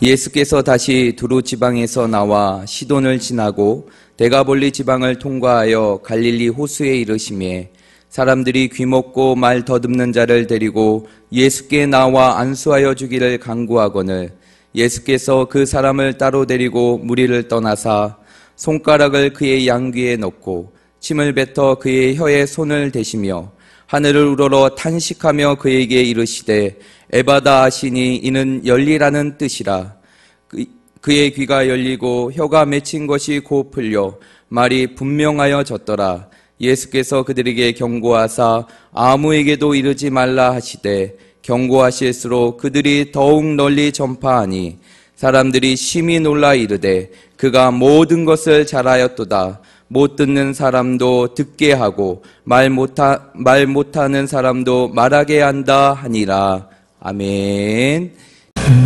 예수께서 다시 두루 지방에서 나와 시돈을 지나고 데가볼리 지방을 통과하여 갈릴리 호수에 이르시매 사람들이 귀먹고 말 더듬는 자를 데리고 예수께 나와 안수하여 주기를 간구하거늘 예수께서 그 사람을 따로 데리고 무리를 떠나사 손가락을 그의 양귀에 넣고 침을 뱉어 그의 혀에 손을 대시며 하늘을 우러러 탄식하며 그에게 이르시되 에바다 하시니 이는 열리라는 뜻이라. 그의 귀가 열리고 혀가 맺힌 것이 곧 풀려 말이 분명하여졌더라. 예수께서 그들에게 경고하사 아무에게도 이르지 말라 하시되 경고하실수록 그들이 더욱 널리 전파하니 사람들이 심히 놀라 이르되 그가 모든 것을 잘하였도다. 못 듣는 사람도 듣게 하고 말 못하는 사람도 말하게 한다 하니라. 아멘.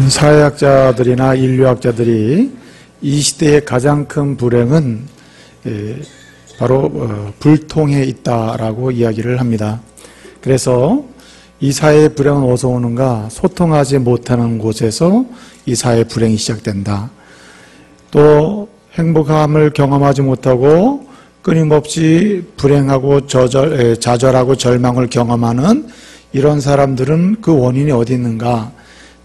사회학자들이나 인류학자들이 이 시대의 가장 큰 불행은 바로 불통에 있다라고 이야기를 합니다. 그래서 이 사회의 불행은 어디서 오는가? 소통하지 못하는 곳에서 이 사회의 불행이 시작된다. 또 행복함을 경험하지 못하고 끊임없이 불행하고 좌절하고 절망을 경험하는 이런 사람들은 그 원인이 어디 있는가?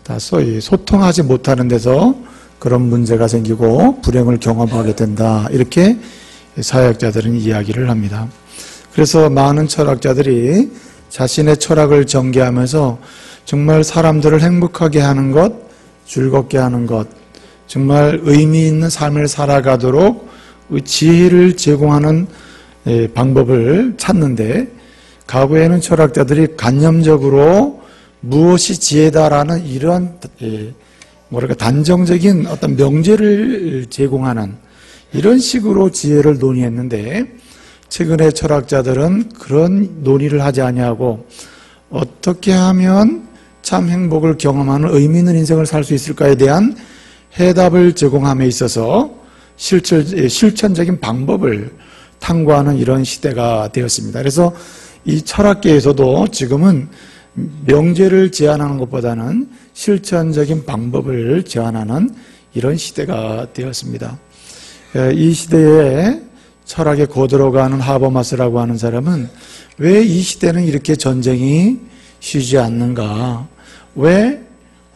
다 소위 소통하지 못하는 데서 그런 문제가 생기고 불행을 경험하게 된다. 이렇게 사회학자들은 이야기를 합니다. 그래서 많은 철학자들이 자신의 철학을 전개하면서 정말 사람들을 행복하게 하는 것, 즐겁게 하는 것, 정말 의미 있는 삶을 살아가도록 지혜를 제공하는 방법을 찾는데, 과거에는 철학자들이 관념적으로 무엇이 지혜다라는 이러한 단정적인 어떤 명제를 제공하는 이런 식으로 지혜를 논의했는데, 최근에 철학자들은 그런 논의를 하지 아니하고 어떻게 하면 참 행복을 경험하는 의미 있는 인생을 살 수 있을까에 대한 해답을 제공함에 있어서 실천적인 방법을 탐구하는 이런 시대가 되었습니다. 그래서 이 철학계에서도 지금은 명제를 제안하는 것보다는 실천적인 방법을 제안하는 이런 시대가 되었습니다. 이 시대에 철학에 거들어가는 하버마스라고 하는 사람은 왜 이 시대는 이렇게 전쟁이 쉬지 않는가? 왜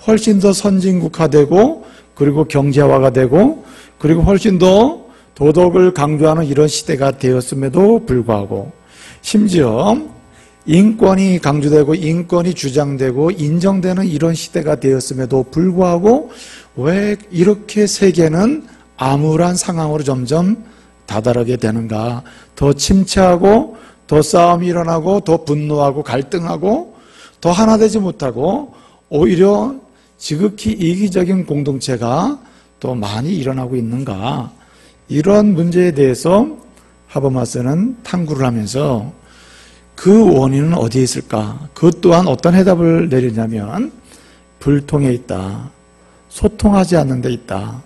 훨씬 더 선진국화되고 그리고 경제화가 되고 그리고 훨씬 더 도덕을 강조하는 이런 시대가 되었음에도 불구하고 심지어 인권이 강조되고 인권이 주장되고 인정되는 이런 시대가 되었음에도 불구하고 왜 이렇게 세계는 암울한 상황으로 점점 다다르게 되는가? 더 침체하고 더 싸움이 일어나고 더 분노하고 갈등하고 더 하나 되지 못하고 오히려 지극히 이기적인 공동체가 또 많이 일어나고 있는가? 이런 문제에 대해서 하버마스는 탐구를 하면서 그 원인은 어디에 있을까? 그것 또한 어떤 해답을 내리냐면 불통에 있다. 소통하지 않는 데 있다.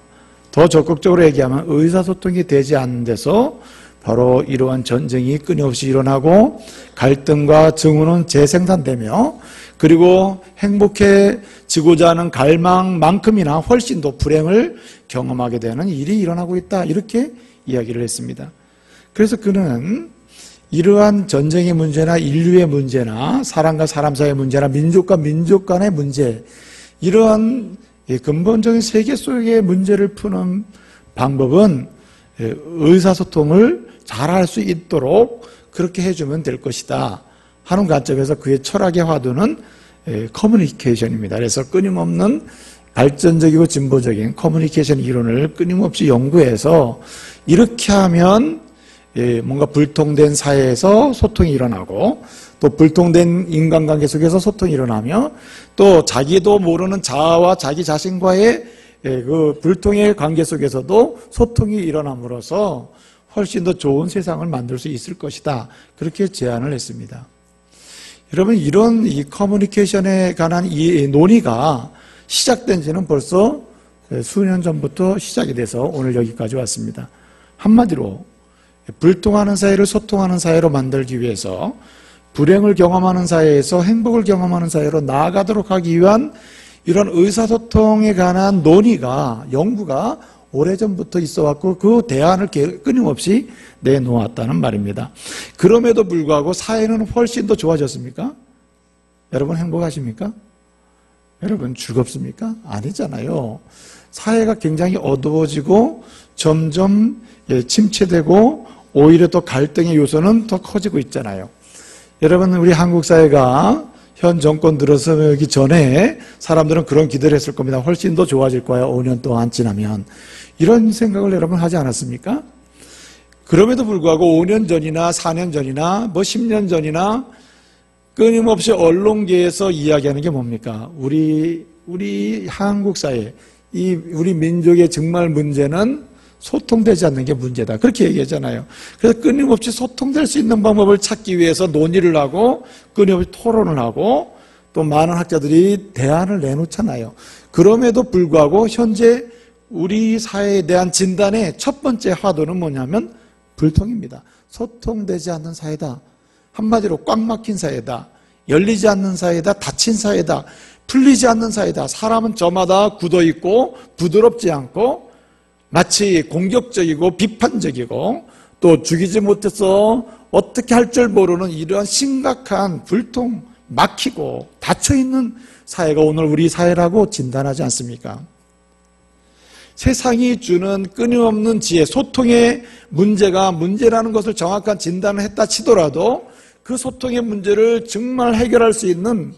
더 적극적으로 얘기하면 의사소통이 되지 않는 데서 바로 이러한 전쟁이 끊임없이 일어나고 갈등과 증오는 재생산되며 그리고 행복해지고자 하는 갈망만큼이나 훨씬 더 불행을 경험하게 되는 일이 일어나고 있다. 이렇게 이야기를 했습니다. 그래서 그는 이러한 전쟁의 문제나 인류의 문제나 사람과 사람 사이의 문제나 민족과 민족 간의 문제, 이러한 근본적인 세계 속의 문제를 푸는 방법은 의사소통을 잘할 수 있도록 그렇게 해주면 될 것이다 하는 관점에서 그의 철학의 화두는 커뮤니케이션입니다. 그래서 끊임없는 발전적이고 진보적인 커뮤니케이션 이론을 끊임없이 연구해서 이렇게 하면 뭔가 불통된 사회에서 소통이 일어나고 또 불통된 인간관계 속에서 소통이 일어나며 또 자기도 모르는 자아와 자기 자신과의 그 불통의 관계 속에서도 소통이 일어남으로써 훨씬 더 좋은 세상을 만들 수 있을 것이다. 그렇게 제안을 했습니다. 여러분, 이런 이 커뮤니케이션에 관한 이 논의가 시작된 지는 벌써 수년 전부터 시작이 돼서 오늘 여기까지 왔습니다. 한마디로 불통하는 사회를 소통하는 사회로 만들기 위해서 불행을 경험하는 사회에서 행복을 경험하는 사회로 나아가도록 하기 위한 이런 의사소통에 관한 논의가, 연구가 오래전부터 있어왔고 그 대안을 끊임없이 내놓았다는 말입니다. 그럼에도 불구하고 사회는 훨씬 더 좋아졌습니까? 여러분 행복하십니까? 여러분 즐겁습니까? 아니잖아요. 사회가 굉장히 어두워지고 점점 침체되고 오히려 또 갈등의 요소는 더 커지고 있잖아요. 여러분 우리 한국 사회가 현 정권 들어서기 전에 사람들은 그런 기대를 했을 겁니다. 훨씬 더 좋아질 거야 5년 동안 지나면. 이런 생각을 여러분 하지 않았습니까? 그럼에도 불구하고 5년 전이나 4년 전이나 10년 전이나 끊임없이 언론계에서 이야기하는 게 뭡니까? 우리 한국 사회, 우리 민족의 정말 문제는 소통되지 않는 게 문제다. 그렇게 얘기하잖아요. 그래서 끊임없이 소통될 수 있는 방법을 찾기 위해서 논의를 하고 끊임없이 토론을 하고 또 많은 학자들이 대안을 내놓잖아요. 그럼에도 불구하고 현재 우리 사회에 대한 진단의 첫 번째 화두는 뭐냐면 불통입니다. 소통되지 않는 사회다. 한마디로 꽉 막힌 사회다. 열리지 않는 사회다. 닫힌 사회다. 풀리지 않는 사회다. 사람은 저마다 굳어있고 부드럽지 않고 마치 공격적이고 비판적이고 또 죽이지 못해서 어떻게 할 줄 모르는 이러한 심각한 불통, 막히고 닫혀있는 사회가 오늘 우리 사회라고 진단하지 않습니까? 세상이 주는 끊임없는 지혜, 소통의 문제가 문제라는 것을 정확한 진단을 했다 치더라도 그 소통의 문제를 정말 해결할 수 있는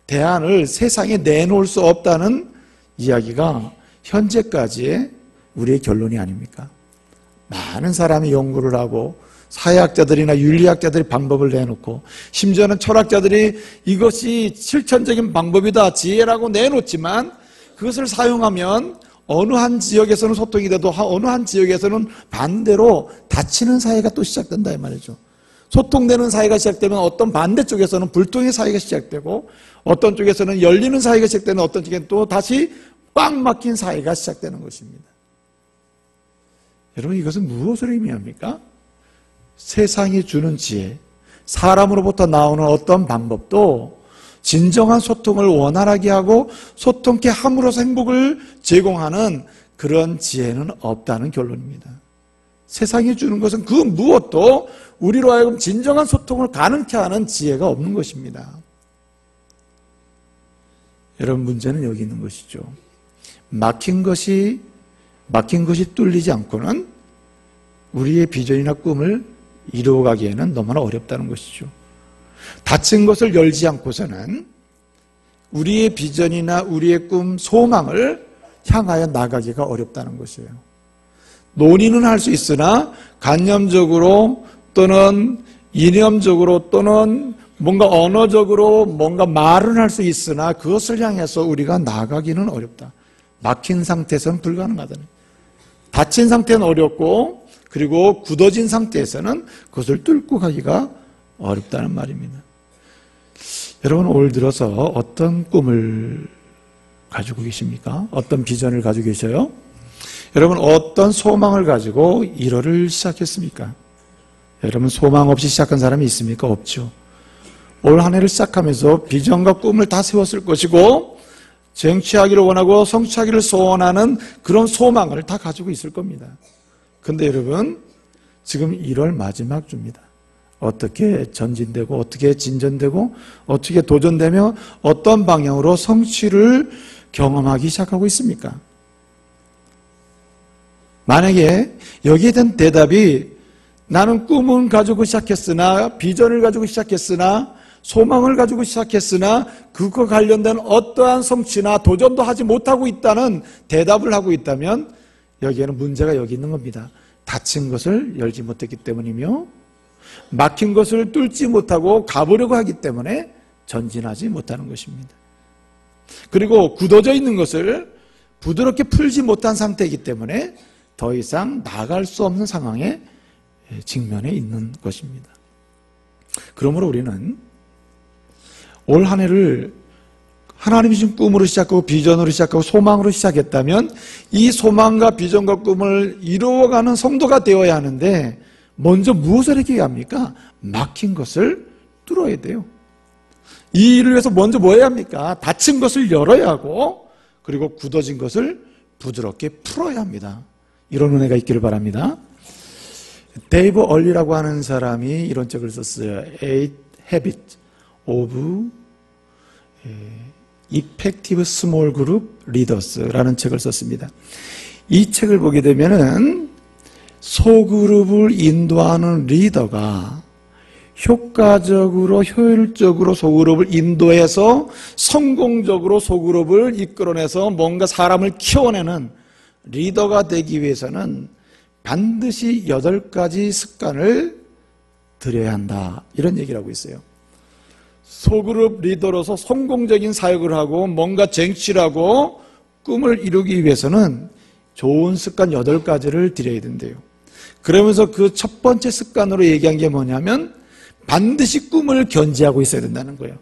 대안을 세상에 내놓을 수 없다는 이야기가 현재까지의 우리의 결론이 아닙니까? 많은 사람이 연구를 하고 사회학자들이나 윤리학자들이 방법을 내놓고 심지어는 철학자들이 이것이 실천적인 방법이다, 지혜라고 내놓지만 그것을 사용하면 어느 한 지역에서는 소통이 돼도 어느 한 지역에서는 반대로 닫히는 사회가 또 시작된다 이 말이죠. 소통되는 사회가 시작되면 어떤 반대쪽에서는 불통의 사회가 시작되고 어떤 쪽에서는 열리는 사회가 시작되는 어떤 쪽에는 또 다시 꽉 막힌 사회가 시작되는 것입니다. 여러분 이것은 무엇을 의미합니까? 세상이 주는 지혜, 사람으로부터 나오는 어떤 방법도 진정한 소통을 원활하게 하고 소통케 함으로써 행복을 제공하는 그런 지혜는 없다는 결론입니다. 세상이 주는 것은 그 무엇도 우리로 하여금 진정한 소통을 가능케 하는 지혜가 없는 것입니다. 여러분 문제는 여기 있는 것이죠. 막힌 것이 뚫리지 않고는 우리의 비전이나 꿈을 이루어가기에는 너무나 어렵다는 것이죠. 닫힌 것을 열지 않고서는 우리의 비전이나 우리의 꿈, 소망을 향하여 나가기가 어렵다는 것이에요. 논의는 할 수 있으나 관념적으로 또는 이념적으로 또는 뭔가 언어적으로 뭔가 말은 할 수 있으나 그것을 향해서 우리가 나가기는 어렵다. 막힌 상태에서는 불가능하다는. 닫힌 상태는 어렵고 그리고 굳어진 상태에서는 그것을 뚫고 가기가 어렵다는 말입니다. 여러분 올 들어서 어떤 꿈을 가지고 계십니까? 어떤 비전을 가지고 계셔요? 여러분 어떤 소망을 가지고 1월을 시작했습니까? 여러분 소망 없이 시작한 사람이 있습니까? 없죠. 올 한 해를 시작하면서 비전과 꿈을 다 세웠을 것이고 쟁취하기를 원하고 성취하기를 소원하는 그런 소망을 다 가지고 있을 겁니다. 근데 여러분 지금 1월 마지막 주입니다. 어떻게 전진되고 어떻게 진전되고 어떻게 도전되며 어떤 방향으로 성취를 경험하기 시작하고 있습니까? 만약에 여기에 대한 대답이 나는 꿈은 가지고 시작했으나 비전을 가지고 시작했으나 소망을 가지고 시작했으나 그거 관련된 어떠한 성취나 도전도 하지 못하고 있다는 대답을 하고 있다면 여기에는 문제가 여기 있는 겁니다. 닫힌 것을 열지 못했기 때문이며 막힌 것을 뚫지 못하고 가보려고 하기 때문에 전진하지 못하는 것입니다. 그리고 굳어져 있는 것을 부드럽게 풀지 못한 상태이기 때문에 더 이상 나갈 수 없는 상황에 직면해 있는 것입니다. 그러므로 우리는 올 한 해를 하나님이 주신 꿈으로 시작하고 비전으로 시작하고 소망으로 시작했다면 이 소망과 비전과 꿈을 이루어가는 성도가 되어야 하는데 먼저 무엇을 해야 합니까? 막힌 것을 뚫어야 돼요. 이 일을 위해서 먼저 뭐 해야 합니까? 닫힌 것을 열어야 하고 그리고 굳어진 것을 부드럽게 풀어야 합니다. 이런 은혜가 있기를 바랍니다. 데이브 얼리라고 하는 사람이 이런 책을 썼어요. Eight Habits of Effective Small Group Leaders라는 책을 썼습니다. 이 책을 보게 되면은 소그룹을 인도하는 리더가 효과적으로 효율적으로 소그룹을 인도해서 성공적으로 소그룹을 이끌어내서 뭔가 사람을 키워내는 리더가 되기 위해서는 반드시 8가지 습관을 들여야 한다, 이런 얘기를 하고 있어요. 소그룹 리더로서 성공적인 사역을 하고 뭔가 쟁취를 하고 꿈을 이루기 위해서는 좋은 습관 8가지를 들여야 된대요. 그러면서 그 첫 번째 습관으로 얘기한 게 뭐냐면 반드시 꿈을 견지하고 있어야 된다는 거예요.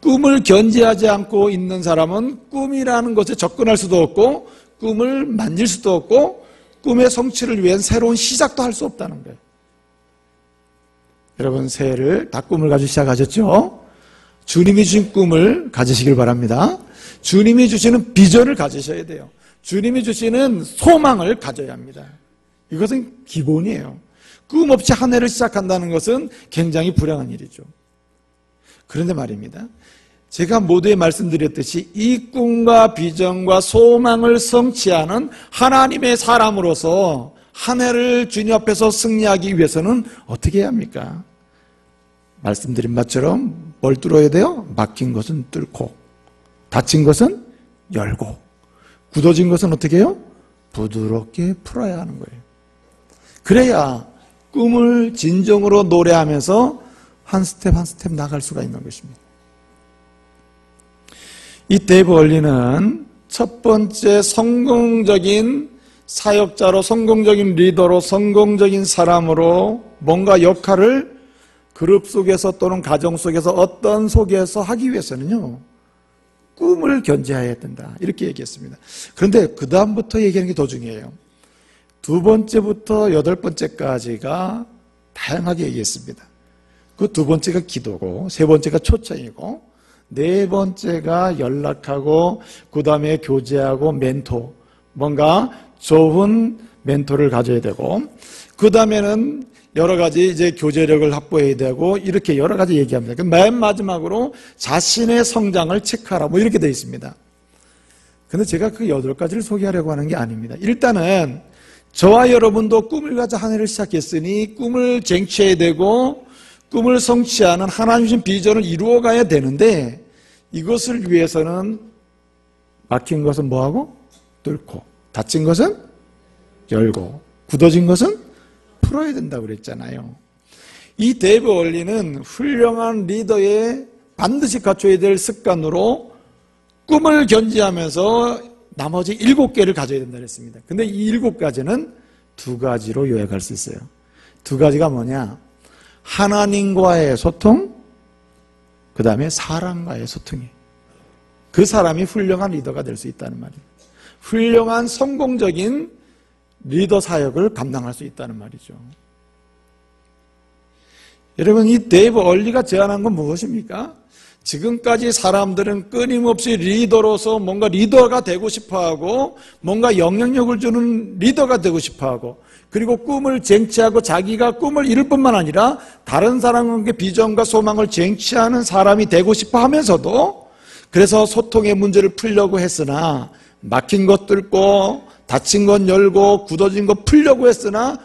꿈을 견지하지 않고 있는 사람은 꿈이라는 것에 접근할 수도 없고 꿈을 만질 수도 없고 꿈의 성취를 위한 새로운 시작도 할 수 없다는 거예요. 여러분, 새해를 다 꿈을 가지고 시작하셨죠? 주님이 주신 꿈을 가지시길 바랍니다. 주님이 주시는 비전을 가지셔야 돼요. 주님이 주시는 소망을 가져야 합니다. 이것은 기본이에요. 꿈 없이 한 해를 시작한다는 것은 굉장히 불행한 일이죠. 그런데 말입니다, 제가 모두에 말씀드렸듯이 이 꿈과 비전과 소망을 성취하는 하나님의 사람으로서 한 해를 주님 앞에서 승리하기 위해서는 어떻게 해야 합니까? 말씀드린 바처럼 뭘 뚫어야 돼요? 막힌 것은 뚫고, 닫힌 것은 열고, 굳어진 것은 어떻게 해요? 부드럽게 풀어야 하는 거예요. 그래야 꿈을 진정으로 노래하면서 한 스텝 한 스텝 나갈 수가 있는 것입니다. 이 데이브 얼리는 첫 번째 성공적인 사역자로, 성공적인 리더로, 성공적인 사람으로 뭔가 역할을 그룹 속에서 또는 가정 속에서 어떤 속에서 하기 위해서는요, 꿈을 견지해야 된다, 이렇게 얘기했습니다. 그런데 그 다음부터 얘기하는 게 더 중요해요. 2번째부터 8번째까지가 다양하게 얘기했습니다. 그 2번째가 기도고, 3번째가 초청이고, 4번째가 연락하고, 그 다음에 교제하고, 멘토, 뭔가 좋은 멘토를 가져야 되고, 그 다음에는 여러 가지 이제 교제력을 확보해야 되고, 이렇게 여러 가지 얘기합니다. 맨 마지막으로 자신의 성장을 체크하라, 뭐 이렇게 되어 있습니다. 근데 제가 그 8가지를 소개하려고 하는 게 아닙니다. 일단은 저와 여러분도 꿈을 가져 한 해를 시작했으니 꿈을 쟁취해야 되고 꿈을 성취하는 하나님 주신 비전을 이루어가야 되는데, 이것을 위해서는 막힌 것은 뭐하고? 뚫고, 닫힌 것은 열고, 굳어진 것은 풀어야 된다고 그랬잖아요. 이 데이브 얼리는 훌륭한 리더의 반드시 갖춰야 될 습관으로 꿈을 견지하면서 나머지 7개를 가져야 된다 그랬습니다. 근데 이 7가지는 2가지로 요약할 수 있어요. 2가지가 뭐냐? 하나님과의 소통, 그 다음에 사람과의 소통이에요. 그 사람이 훌륭한 리더가 될 수 있다는 말입니다. 훌륭한 성공적인 리더 사역을 감당할 수 있다는 말이죠. 여러분, 이 데이브 얼리가 제안한 건 무엇입니까? 지금까지 사람들은 끊임없이 리더로서 뭔가 리더가 되고 싶어하고 뭔가 영향력을 주는 리더가 되고 싶어하고, 그리고 꿈을 쟁취하고 자기가 꿈을 이룰 뿐만 아니라 다른 사람에게 비전과 소망을 쟁취하는 사람이 되고 싶어 하면서도, 그래서 소통의 문제를 풀려고 했으나 막힌 것 뚫고 닫힌 것 열고 굳어진 것 풀려고 했으나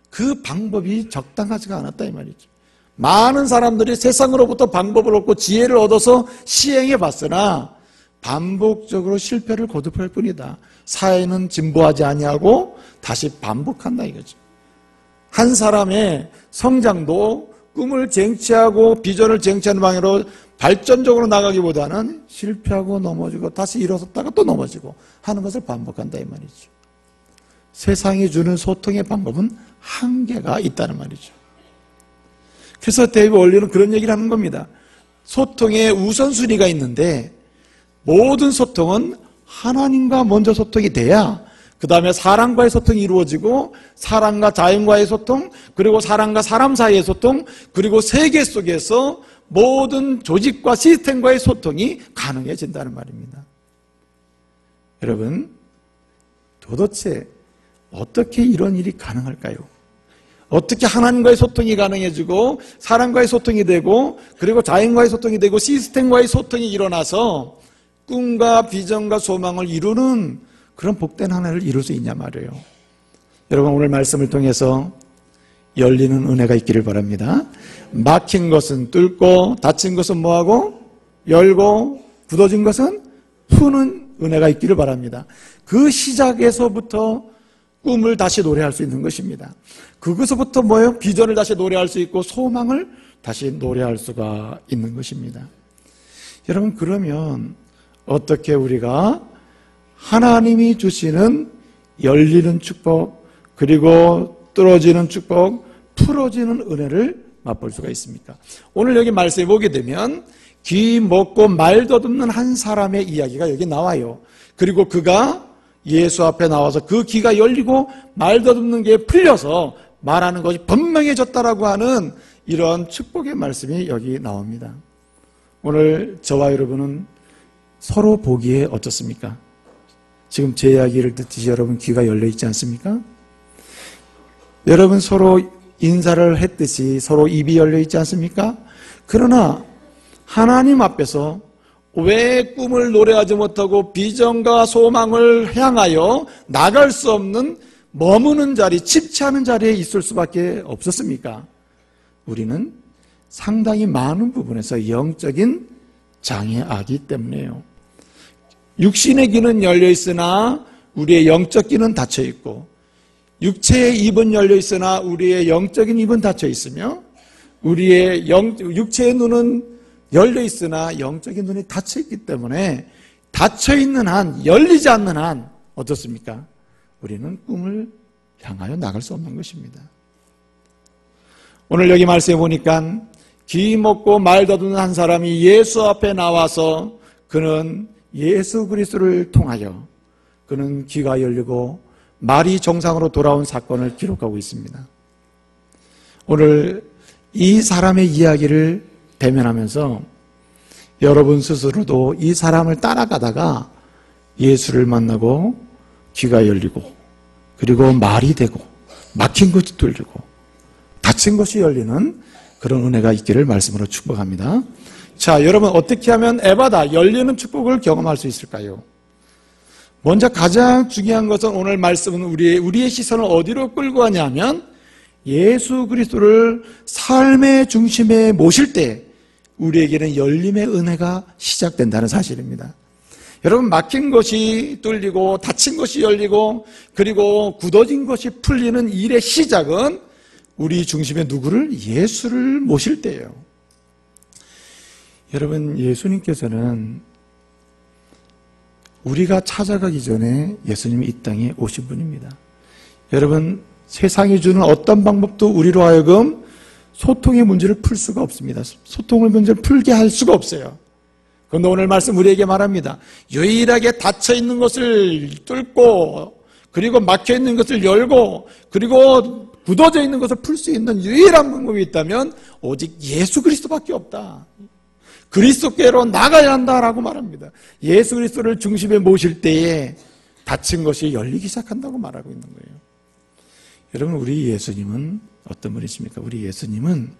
그 방법이 적당하지가 않았다, 이 말이죠. 많은 사람들이 세상으로부터 방법을 얻고 지혜를 얻어서 시행해 봤으나 반복적으로 실패를 거듭할 뿐이다. 사회는 진보하지 아니하고 다시 반복한다, 이거죠. 한 사람의 성장도 꿈을 쟁취하고 비전을 쟁취하는 방향으로 발전적으로 나가기보다는 실패하고 넘어지고 다시 일어섰다가 또 넘어지고 하는 것을 반복한다, 이 말이죠. 세상이 주는 소통의 방법은 한계가 있다는 말이죠. 그래서 데이브 얼리는 그런 얘기를 하는 겁니다. 소통의 우선순위가 있는데 모든 소통은 하나님과 먼저 소통이 돼야 그 다음에 사람과의 소통이 이루어지고, 사람과 자연과의 소통, 그리고 사람과 사람 사이의 소통, 그리고 세계 속에서 모든 조직과 시스템과의 소통이 가능해진다는 말입니다. 여러분, 도대체 어떻게 이런 일이 가능할까요? 어떻게 하나님과의 소통이 가능해지고 사람과의 소통이 되고 그리고 자연과의 소통이 되고 시스템과의 소통이 일어나서 꿈과 비전과 소망을 이루는 그런 복된 하나를 이룰 수 있냐 말이에요. 여러분, 오늘 말씀을 통해서 열리는 은혜가 있기를 바랍니다. 막힌 것은 뚫고 닫힌 것은 뭐하고 열고 굳어진 것은 푸는 은혜가 있기를 바랍니다. 그 시작에서부터 꿈을 다시 노래할 수 있는 것입니다. 그것부터 뭐예요? 비전을 다시 노래할 수 있고 소망을 다시 노래할 수가 있는 것입니다. 여러분, 그러면 어떻게 우리가 하나님이 주시는 열리는 축복 그리고 뚫어지는 축복, 풀어지는 은혜를 맛볼 수가 있습니까? 오늘 여기 말씀해 보게 되면 귀 먹고 말 더듬는 한 사람의 이야기가 여기 나와요. 그리고 그가 예수 앞에 나와서 그 귀가 열리고 말 더듬는 게 풀려서 말하는 것이 분명해졌다라고 하는 이런 축복의 말씀이 여기 나옵니다. 오늘 저와 여러분은 서로 보기에 어떻습니까? 지금 제 이야기를 듣듯이 여러분 귀가 열려 있지 않습니까? 여러분 서로 인사를 했듯이 서로 입이 열려 있지 않습니까? 그러나 하나님 앞에서 왜 꿈을 노래하지 못하고 비전과 소망을 향하여 나갈 수 없는 머무는 자리, 집치하는 자리에 있을 수밖에 없었습니까? 우리는 상당히 많은 부분에서 영적인 장애아기 때문에요. 육신의 귀는 열려 있으나 우리의 영적 귀는 닫혀 있고, 육체의 입은 열려 있으나 우리의 영적인 입은 닫혀 있으며, 우리의 육체의 눈은 열려 있으나 영적인 눈이 닫혀 있기 때문에 닫혀 있는 한, 열리지 않는 한 어떻습니까? 우리는 꿈을 향하여 나갈 수 없는 것입니다. 오늘 여기 말씀해 보니까 귀 먹고 말 더듬는 한 사람이 예수 앞에 나와서 그는 예수 그리스도를 통하여 그는 귀가 열리고 말이 정상으로 돌아온 사건을 기록하고 있습니다. 오늘 이 사람의 이야기를 대면하면서 여러분 스스로도 이 사람을 따라가다가 예수를 만나고 귀가 열리고 그리고 말이 되고 막힌 것이 뚫리고 닫힌 것이 열리는 그런 은혜가 있기를 말씀으로 축복합니다. 자, 여러분 어떻게 하면 에바다 열리는 축복을 경험할 수 있을까요? 먼저 가장 중요한 것은 오늘 말씀은 우리의 시선을 어디로 끌고 가냐면 예수 그리스도를 삶의 중심에 모실 때 우리에게는 열림의 은혜가 시작된다는 사실입니다. 여러분, 막힌 것이 뚫리고 닫힌 것이 열리고 그리고 굳어진 것이 풀리는 일의 시작은 우리 중심에 누구를? 예수를 모실 때예요. 여러분, 예수님께서는 우리가 찾아가기 전에 예수님이 이 땅에 오신 분입니다. 여러분, 세상이 주는 어떤 방법도 우리로 하여금 소통의 문제를 풀 수가 없습니다. 소통의 문제를 풀게 할 수가 없어요. 그런데 오늘 말씀 우리에게 말합니다. 유일하게 닫혀있는 것을 뚫고 그리고 막혀있는 것을 열고 그리고 굳어져 있는 것을 풀 수 있는 유일한 방법이 있다면 오직 예수 그리스도밖에 없다. 그리스도께로 나가야 한다라고 말합니다. 예수 그리스도를 중심에 모실 때에 닫힌 것이 열리기 시작한다고 말하고 있는 거예요. 여러분, 우리 예수님은 어떤 분이십니까? 우리 예수님은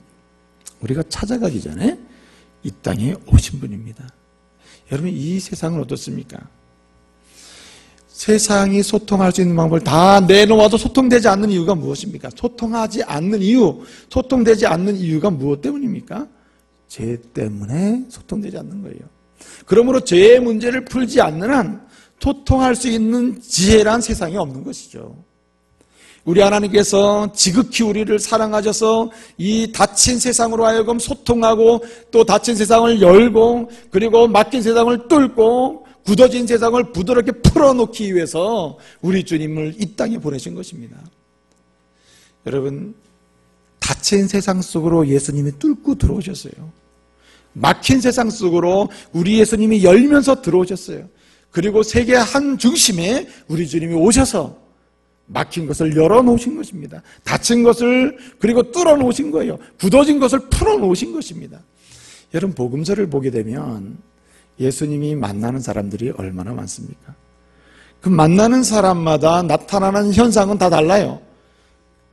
우리가 찾아가기 전에 이 땅에 오신 분입니다. 여러분, 이 세상은 어떻습니까? 세상이 소통할 수 있는 방법을 다 내놓아도 소통되지 않는 이유가 무엇입니까? 소통하지 않는 이유, 소통되지 않는 이유가 무엇 때문입니까? 죄 때문에 소통되지 않는 거예요. 그러므로 죄의 문제를 풀지 않는 한 소통할 수 있는 지혜란 세상에 없는 것이죠. 우리 하나님께서 지극히 우리를 사랑하셔서 이 닫힌 세상으로 하여금 소통하고 또 닫힌 세상을 열고 그리고 막힌 세상을 뚫고 굳어진 세상을 부드럽게 풀어놓기 위해서 우리 주님을 이 땅에 보내신 것입니다. 여러분, 닫힌 세상 속으로 예수님이 뚫고 들어오셨어요. 막힌 세상 속으로 우리 예수님이 열면서 들어오셨어요. 그리고 세계 한 중심에 우리 주님이 오셔서 막힌 것을 열어놓으신 것입니다. 닫힌 것을 그리고 뚫어놓으신 거예요. 굳어진 것을 풀어놓으신 것입니다. 여러분 복음서를 보게 되면 예수님이 만나는 사람들이 얼마나 많습니까? 그 만나는 사람마다 나타나는 현상은 다 달라요.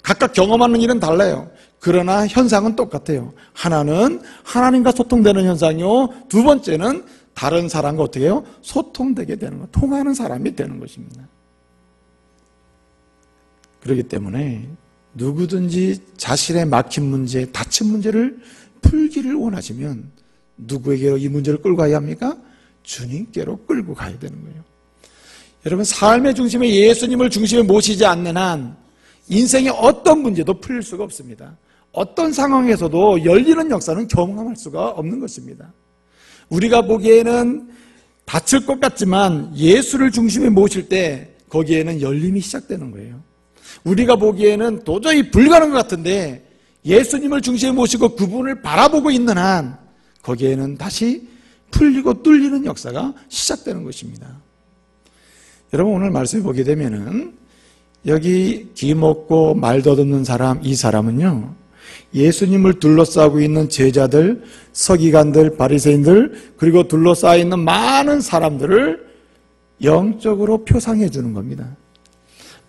각각 경험하는 일은 달라요. 그러나 현상은 똑같아요. 하나는 하나님과 소통되는 현상이요, 두 번째는 다른 사람과 어떻게 해요? 소통되게 되는 것, 통하는 사람이 되는 것입니다. 그렇기 때문에 누구든지 자신의 막힌 문제, 닫힌 문제를 풀기를 원하시면 누구에게로 이 문제를 끌고 가야 합니까? 주님께로 끌고 가야 되는 거예요. 여러분, 삶의 중심에 예수님을 중심에 모시지 않는 한 인생의 어떤 문제도 풀릴 수가 없습니다. 어떤 상황에서도 열리는 역사는 경험할 수가 없는 것입니다. 우리가 보기에는 닫힐 것 같지만 예수를 중심에 모실 때 거기에는 열림이 시작되는 거예요. 우리가 보기에는 도저히 불가능한 것 같은데 예수님을 중심에 모시고 그분을 바라보고 있는 한 거기에는 다시 풀리고 뚫리는 역사가 시작되는 것입니다. 여러분, 오늘 말씀을 보게 되면은 여기 귀먹고 말 더듬는 사람, 이 사람은요, 예수님을 둘러싸고 있는 제자들, 서기관들, 바리새인들, 그리고 둘러싸여 있는 많은 사람들을 영적으로 표상해 주는 겁니다.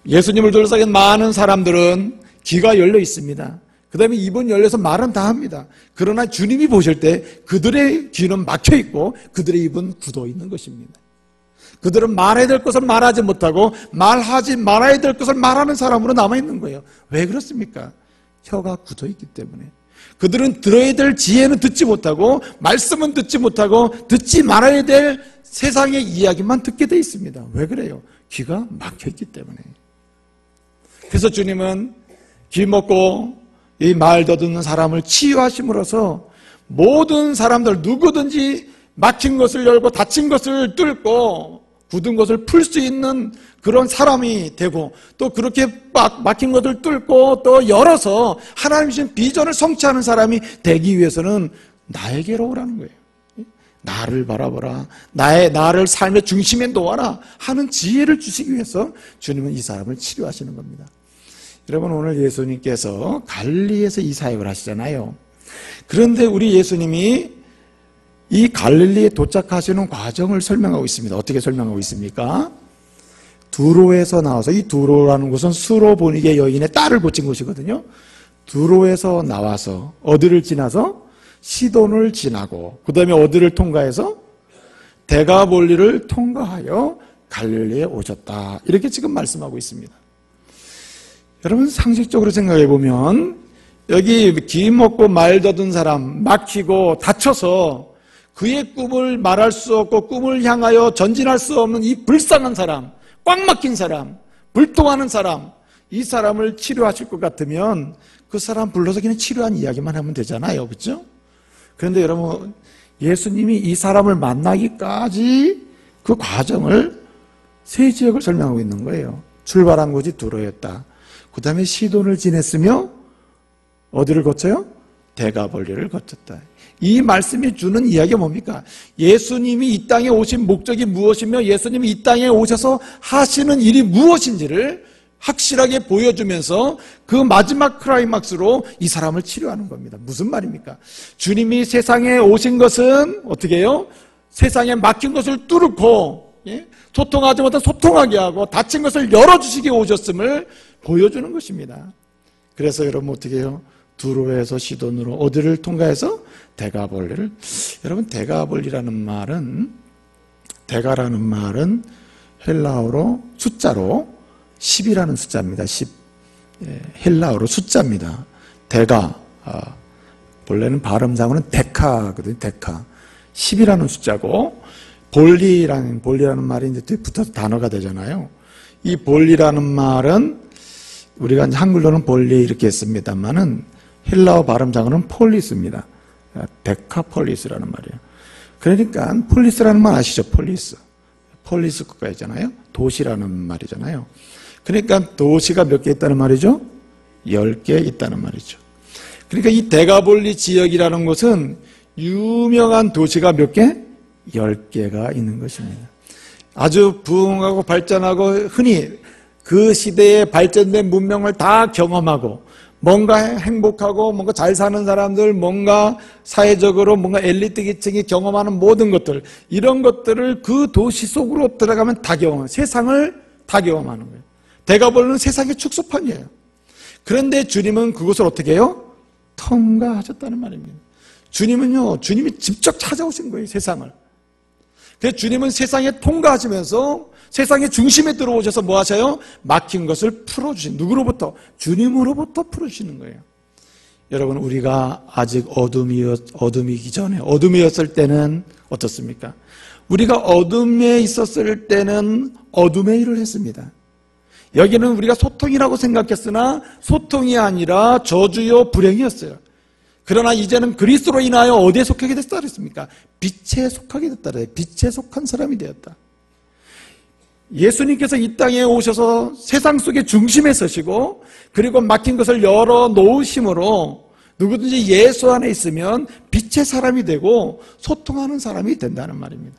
예수님을 둘러싸고 있는 많은 사람들은 귀가 열려 있습니다. 그 다음에 입은 열려서 말은 다 합니다. 그러나 주님이 보실 때 그들의 귀는 막혀 있고 그들의 입은 굳어 있는 것입니다. 그들은 말해야 될 것을 말하지 못하고 말하지 말아야 될 것을 말하는 사람으로 남아있는 거예요. 왜 그렇습니까? 혀가 굳어 있기 때문에. 그들은 들어야 될 지혜는 듣지 못하고 말씀은 듣지 못하고 듣지 말아야 될 세상의 이야기만 듣게 돼 있습니다. 왜 그래요? 귀가 막혀 있기 때문에. 그래서 주님은 귀 먹고 이 말 더듬는 사람을 치유하심으로써 모든 사람들 누구든지 막힌 것을 열고 닫힌 것을 뚫고 굳은 것을 풀 수 있는 그런 사람이 되고, 또 그렇게 막힌 것을 뚫고 또 열어서 하나님 주신 비전을 성취하는 사람이 되기 위해서는 나에게로 오라는 거예요. 나를 바라보라, 나를 삶의 중심에 놓아라 하는 지혜를 주시기 위해서 주님은 이 사람을 치료하시는 겁니다. 여러분, 오늘 예수님께서 갈릴리에서 이 사역을 하시잖아요. 그런데 우리 예수님이 이 갈릴리에 도착하시는 과정을 설명하고 있습니다. 어떻게 설명하고 있습니까? 두로에서 나와서, 이 두로라는 곳은 수로보니게 여인의 딸을 고친 곳이거든요. 두로에서 나와서 어디를 지나서 시돈을 지나고 그 다음에 어디를 통과해서 데가볼리를 통과하여 갈릴리에 오셨다, 이렇게 지금 말씀하고 있습니다. 여러분, 상식적으로 생각해 보면 여기 귀 먹고 말 더듬은 사람, 막히고 다쳐서 그의 꿈을 말할 수 없고 꿈을 향하여 전진할 수 없는 이 불쌍한 사람, 꽉 막힌 사람, 불통하는 사람, 이 사람을 치료하실 것 같으면 그 사람 불러서 그냥 치료한 이야기만 하면 되잖아요. 그렇죠? 그런데 여러분, 예수님이 이 사람을 만나기까지 그 과정을 세 지역을 설명하고 있는 거예요. 출발한 곳이 두로였다. 그 다음에 시돈을 지냈으며 어디를 거쳐요? 데가볼리를 거쳤다. 이 말씀이 주는 이야기가 뭡니까? 예수님이 이 땅에 오신 목적이 무엇이며 예수님이 이 땅에 오셔서 하시는 일이 무엇인지를 확실하게 보여주면서 그 마지막 클라이막스로 이 사람을 치료하는 겁니다. 무슨 말입니까? 주님이 세상에 오신 것은 어떻게 해요? 세상에 막힌 것을 뚫고, 소통하지 못한 소통하게 하고 닫힌 것을 열어주시게 오셨음을 보여주는 것입니다. 그래서 여러분 어떻게 해요? 두로에서 시돈으로 어디를 통과해서 데가볼리를. 여러분, 데가볼리라는 말은, 데가라는 말은 헬라어로 숫자로 10이라는 숫자입니다. 10. 헬라어로 숫자입니다. 데가, 본래는 발음상으로는 데카거든요. 데카. 10이라는 숫자고, 볼리라는 말이 이제 뒤에 붙어서 단어가 되잖아요. 이 볼리라는 말은 우리가 이제 한글로는 볼리 이렇게 했습니다만은 헬라어 발음상으로는 폴리스입니다. 데카폴리스라는 말이에요. 그러니까 폴리스라는 말 아시죠? 폴리스 국가잖아요. 도시라는 말이잖아요. 그러니까 도시가 몇 개 있다는 말이죠? 10개 있다는 말이죠. 그러니까 이 데가볼리 지역이라는 곳은 유명한 도시가 몇 개? 10개가 있는 것입니다. 아주 부흥하고 발전하고 흔히 그 시대에 발전된 문명을 다 경험하고 뭔가 행복하고 뭔가 잘 사는 사람들, 뭔가 사회적으로 뭔가 엘리트 계층이 경험하는 모든 것들, 이런 것들을 그 도시 속으로 들어가면 다 경험해요. 세상을 다 경험하는 거예요. 대가볼리는 세상의 축소판이에요. 그런데 주님은 그것을 어떻게 해요? 통과하셨다는 말입니다. 주님은요, 주님이 직접 찾아오신 거예요, 세상을. 그래서 주님은 세상에 통과하시면서 세상의 중심에 들어오셔서 뭐 하셔요? 막힌 것을 풀어주신, 누구로부터? 주님으로부터 풀어주시는 거예요. 여러분, 우리가 아직 어둠이기 전에, 어둠이었을 때는 어떻습니까? 우리가 어둠에 있었을 때는 어둠의 일을 했습니다. 여기는 우리가 소통이라고 생각했으나 소통이 아니라 저주요 불행이었어요. 그러나 이제는 그리스도로 인하여 어디에 속하게 됐다 그랬습니까? 빛에 속하게 됐다 그래요. 빛에 속한 사람이 되었다. 예수님께서 이 땅에 오셔서 세상 속의 중심에 서시고 그리고 막힌 것을 열어 놓으심으로 누구든지 예수 안에 있으면 빛의 사람이 되고 소통하는 사람이 된다는 말입니다.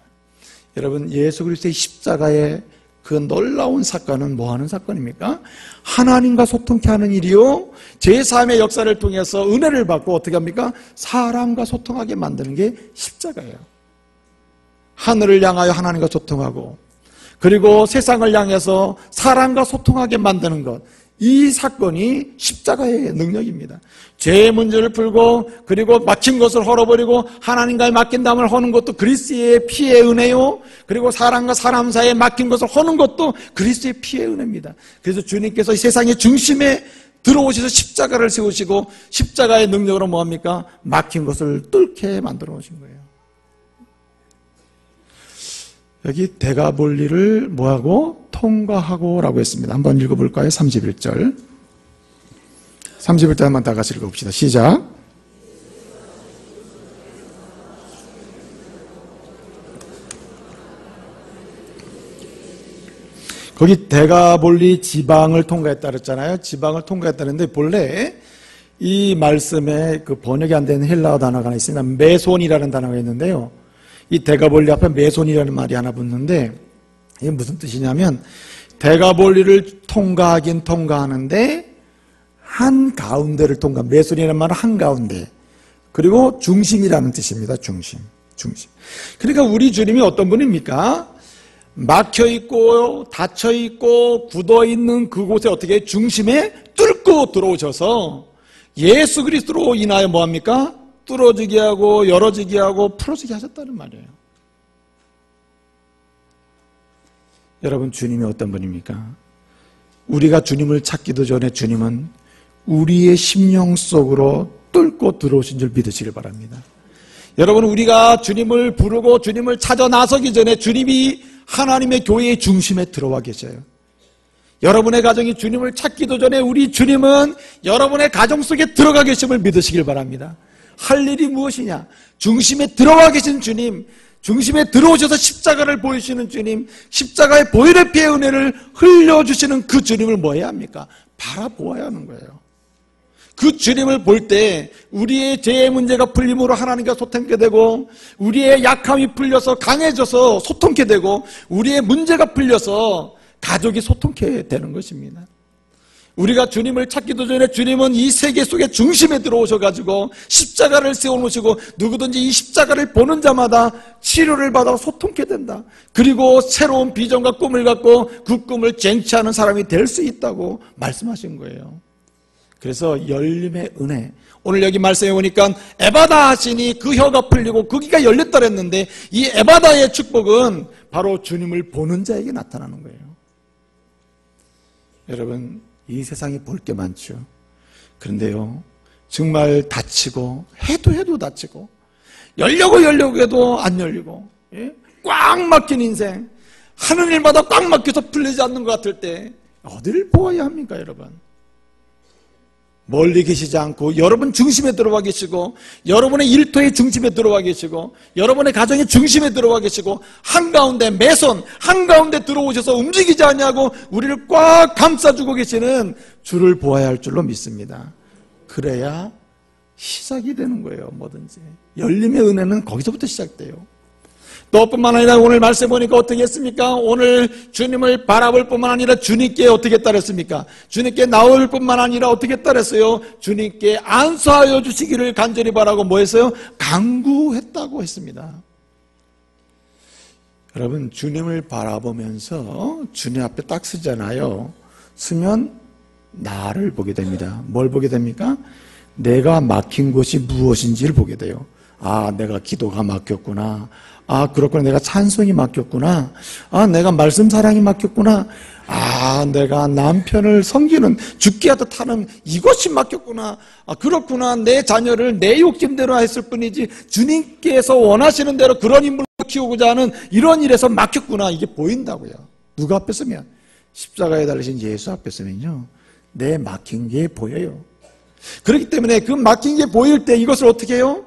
여러분, 예수 그리스도의 십자가의 그 놀라운 사건은 뭐 하는 사건입니까? 하나님과 소통케 하는 일이요, 제3의 역사를 통해서 은혜를 받고 어떻게 합니까? 사람과 소통하게 만드는 게 십자가예요. 하늘을 향하여 하나님과 소통하고 그리고 세상을 향해서 사람과 소통하게 만드는 것, 이 사건이 십자가의 능력입니다. 죄의 문제를 풀고 그리고 막힌 것을 헐어버리고 하나님과의 맡긴 담을 허는 것도 그리스도의 피의 은혜요, 그리고 사람과 사람 사이에 막힌 것을 허는 것도 그리스도의 피의 은혜입니다. 그래서 주님께서 이 세상의 중심에 들어오셔서 십자가를 세우시고 십자가의 능력으로 뭐합니까? 막힌 것을 뚫게 만들어 오신 거예요. 여기 대가볼리를 뭐하고? 통과하고 라고 했습니다. 한번 읽어볼까요? 31절. 31절 한번 다 같이 읽어봅시다. 시작. 거기 대가볼리 지방을 통과했다 그랬잖아요. 지방을 통과했다는데 본래 이 말씀에 그 번역이 안 되는 헬라어 단어가 하나 있습니다. 메손이라는 단어가 있는데요. 이 대가볼리 앞에 메손이라는 말이 하나 붙는데 이게 무슨 뜻이냐면 대가볼리를 통과하긴 통과하는데 한가운데를 통과, 메손이라는 말은 한가운데, 그리고 중심이라는 뜻입니다. 중심. 그러니까 우리 주님이 어떤 분입니까? 막혀있고 닫혀있고 굳어있는 그곳에 어떻게 중심에 뚫고 들어오셔서 예수 그리스도로 인하여 뭐합니까? 뚫어지게 하고 열어지게 하고 풀어지게 하셨다는 말이에요. 여러분, 주님이 어떤 분입니까? 우리가 주님을 찾기도 전에 주님은 우리의 심령 속으로 뚫고 들어오신 줄 믿으시길 바랍니다. 여러분, 우리가 주님을 부르고 주님을 찾아 나서기 전에 주님이 하나님의 교회의 중심에 들어와 계셔요. 여러분의 가정이 주님을 찾기도 전에 우리 주님은 여러분의 가정 속에 들어가 계심을 믿으시길 바랍니다. 할 일이 무엇이냐? 중심에 들어와 계신 주님, 중심에 들어오셔서 십자가를 보이시는 주님, 십자가의 보혈의 피의 은혜를 흘려주시는 그 주님을 뭐 해야 합니까? 바라보아야 하는 거예요. 그 주님을 볼 때 우리의 죄의 문제가 풀림으로 하나님과 소통케 되고, 우리의 약함이 풀려서 강해져서 소통케 되고, 우리의 문제가 풀려서 가족이 소통케 되는 것입니다. 우리가 주님을 찾기도 전에 주님은 이 세계 속의 중심에 들어오셔가지고 십자가를 세워놓으시고 누구든지 이 십자가를 보는 자마다 치료를 받아 소통케 된다. 그리고 새로운 비전과 꿈을 갖고 그 꿈을 쟁취하는 사람이 될 수 있다고 말씀하신 거예요. 그래서 열림의 은혜, 오늘 여기 말씀해 보니까 에바다 하시니 그 혀가 풀리고 그 귀가 열렸다 그랬는데, 이 에바다의 축복은 바로 주님을 보는 자에게 나타나는 거예요. 여러분, 이 세상에 볼 게 많죠. 그런데요, 정말 다치고 해도 다치고 열려고 해도 안 열리고, 예? 꽉 막힌 인생, 하는 일마다 꽉 막혀서 풀리지 않는 것 같을 때 어디를 보아야 합니까? 여러분, 멀리 계시지 않고 여러분 중심에 들어와 계시고, 여러분의 일터의 중심에 들어와 계시고, 여러분의 가정의 중심에 들어와 계시고, 한가운데 매선 한가운데 들어오셔서 움직이지 않냐고 우리를 꽉 감싸주고 계시는 주를 보아야 할 줄로 믿습니다. 그래야 시작이 되는 거예요. 뭐든지 열림의 은혜는 거기서부터 시작돼요. 또 뿐만 아니라 오늘 말씀 보니까 어떻게 했습니까? 오늘 주님을 바라볼 뿐만 아니라 주님께 어떻게 따랐습니까? 주님께 나올 뿐만 아니라 어떻게 따랐어요? 주님께 안수하여 주시기를 간절히 바라고 뭐 했어요? 간구했다고 했습니다. 여러분, 주님을 바라보면서 주님 앞에 딱 서잖아요. 서면 나를 보게 됩니다. 뭘 보게 됩니까? 내가 막힌 곳이 무엇인지를 보게 돼요. 아, 내가 기도가 막혔구나. 아, 그렇구나. 내가 찬송이 막혔구나. 아, 내가 말씀 사랑이 막혔구나. 아, 내가 남편을 섬기는 죽게 하듯 하는 이것이 막혔구나. 아, 그렇구나. 내 자녀를 내 욕심대로 했을 뿐이지 주님께서 원하시는 대로 그런 인물로 키우고자 하는 이런 일에서 막혔구나. 이게 보인다고요. 누가 앞에 서면? 십자가에 달리신 예수 앞에 서면요, 내 막힌 게 보여요. 그렇기 때문에 그 막힌 게 보일 때 이것을 어떻게 해요?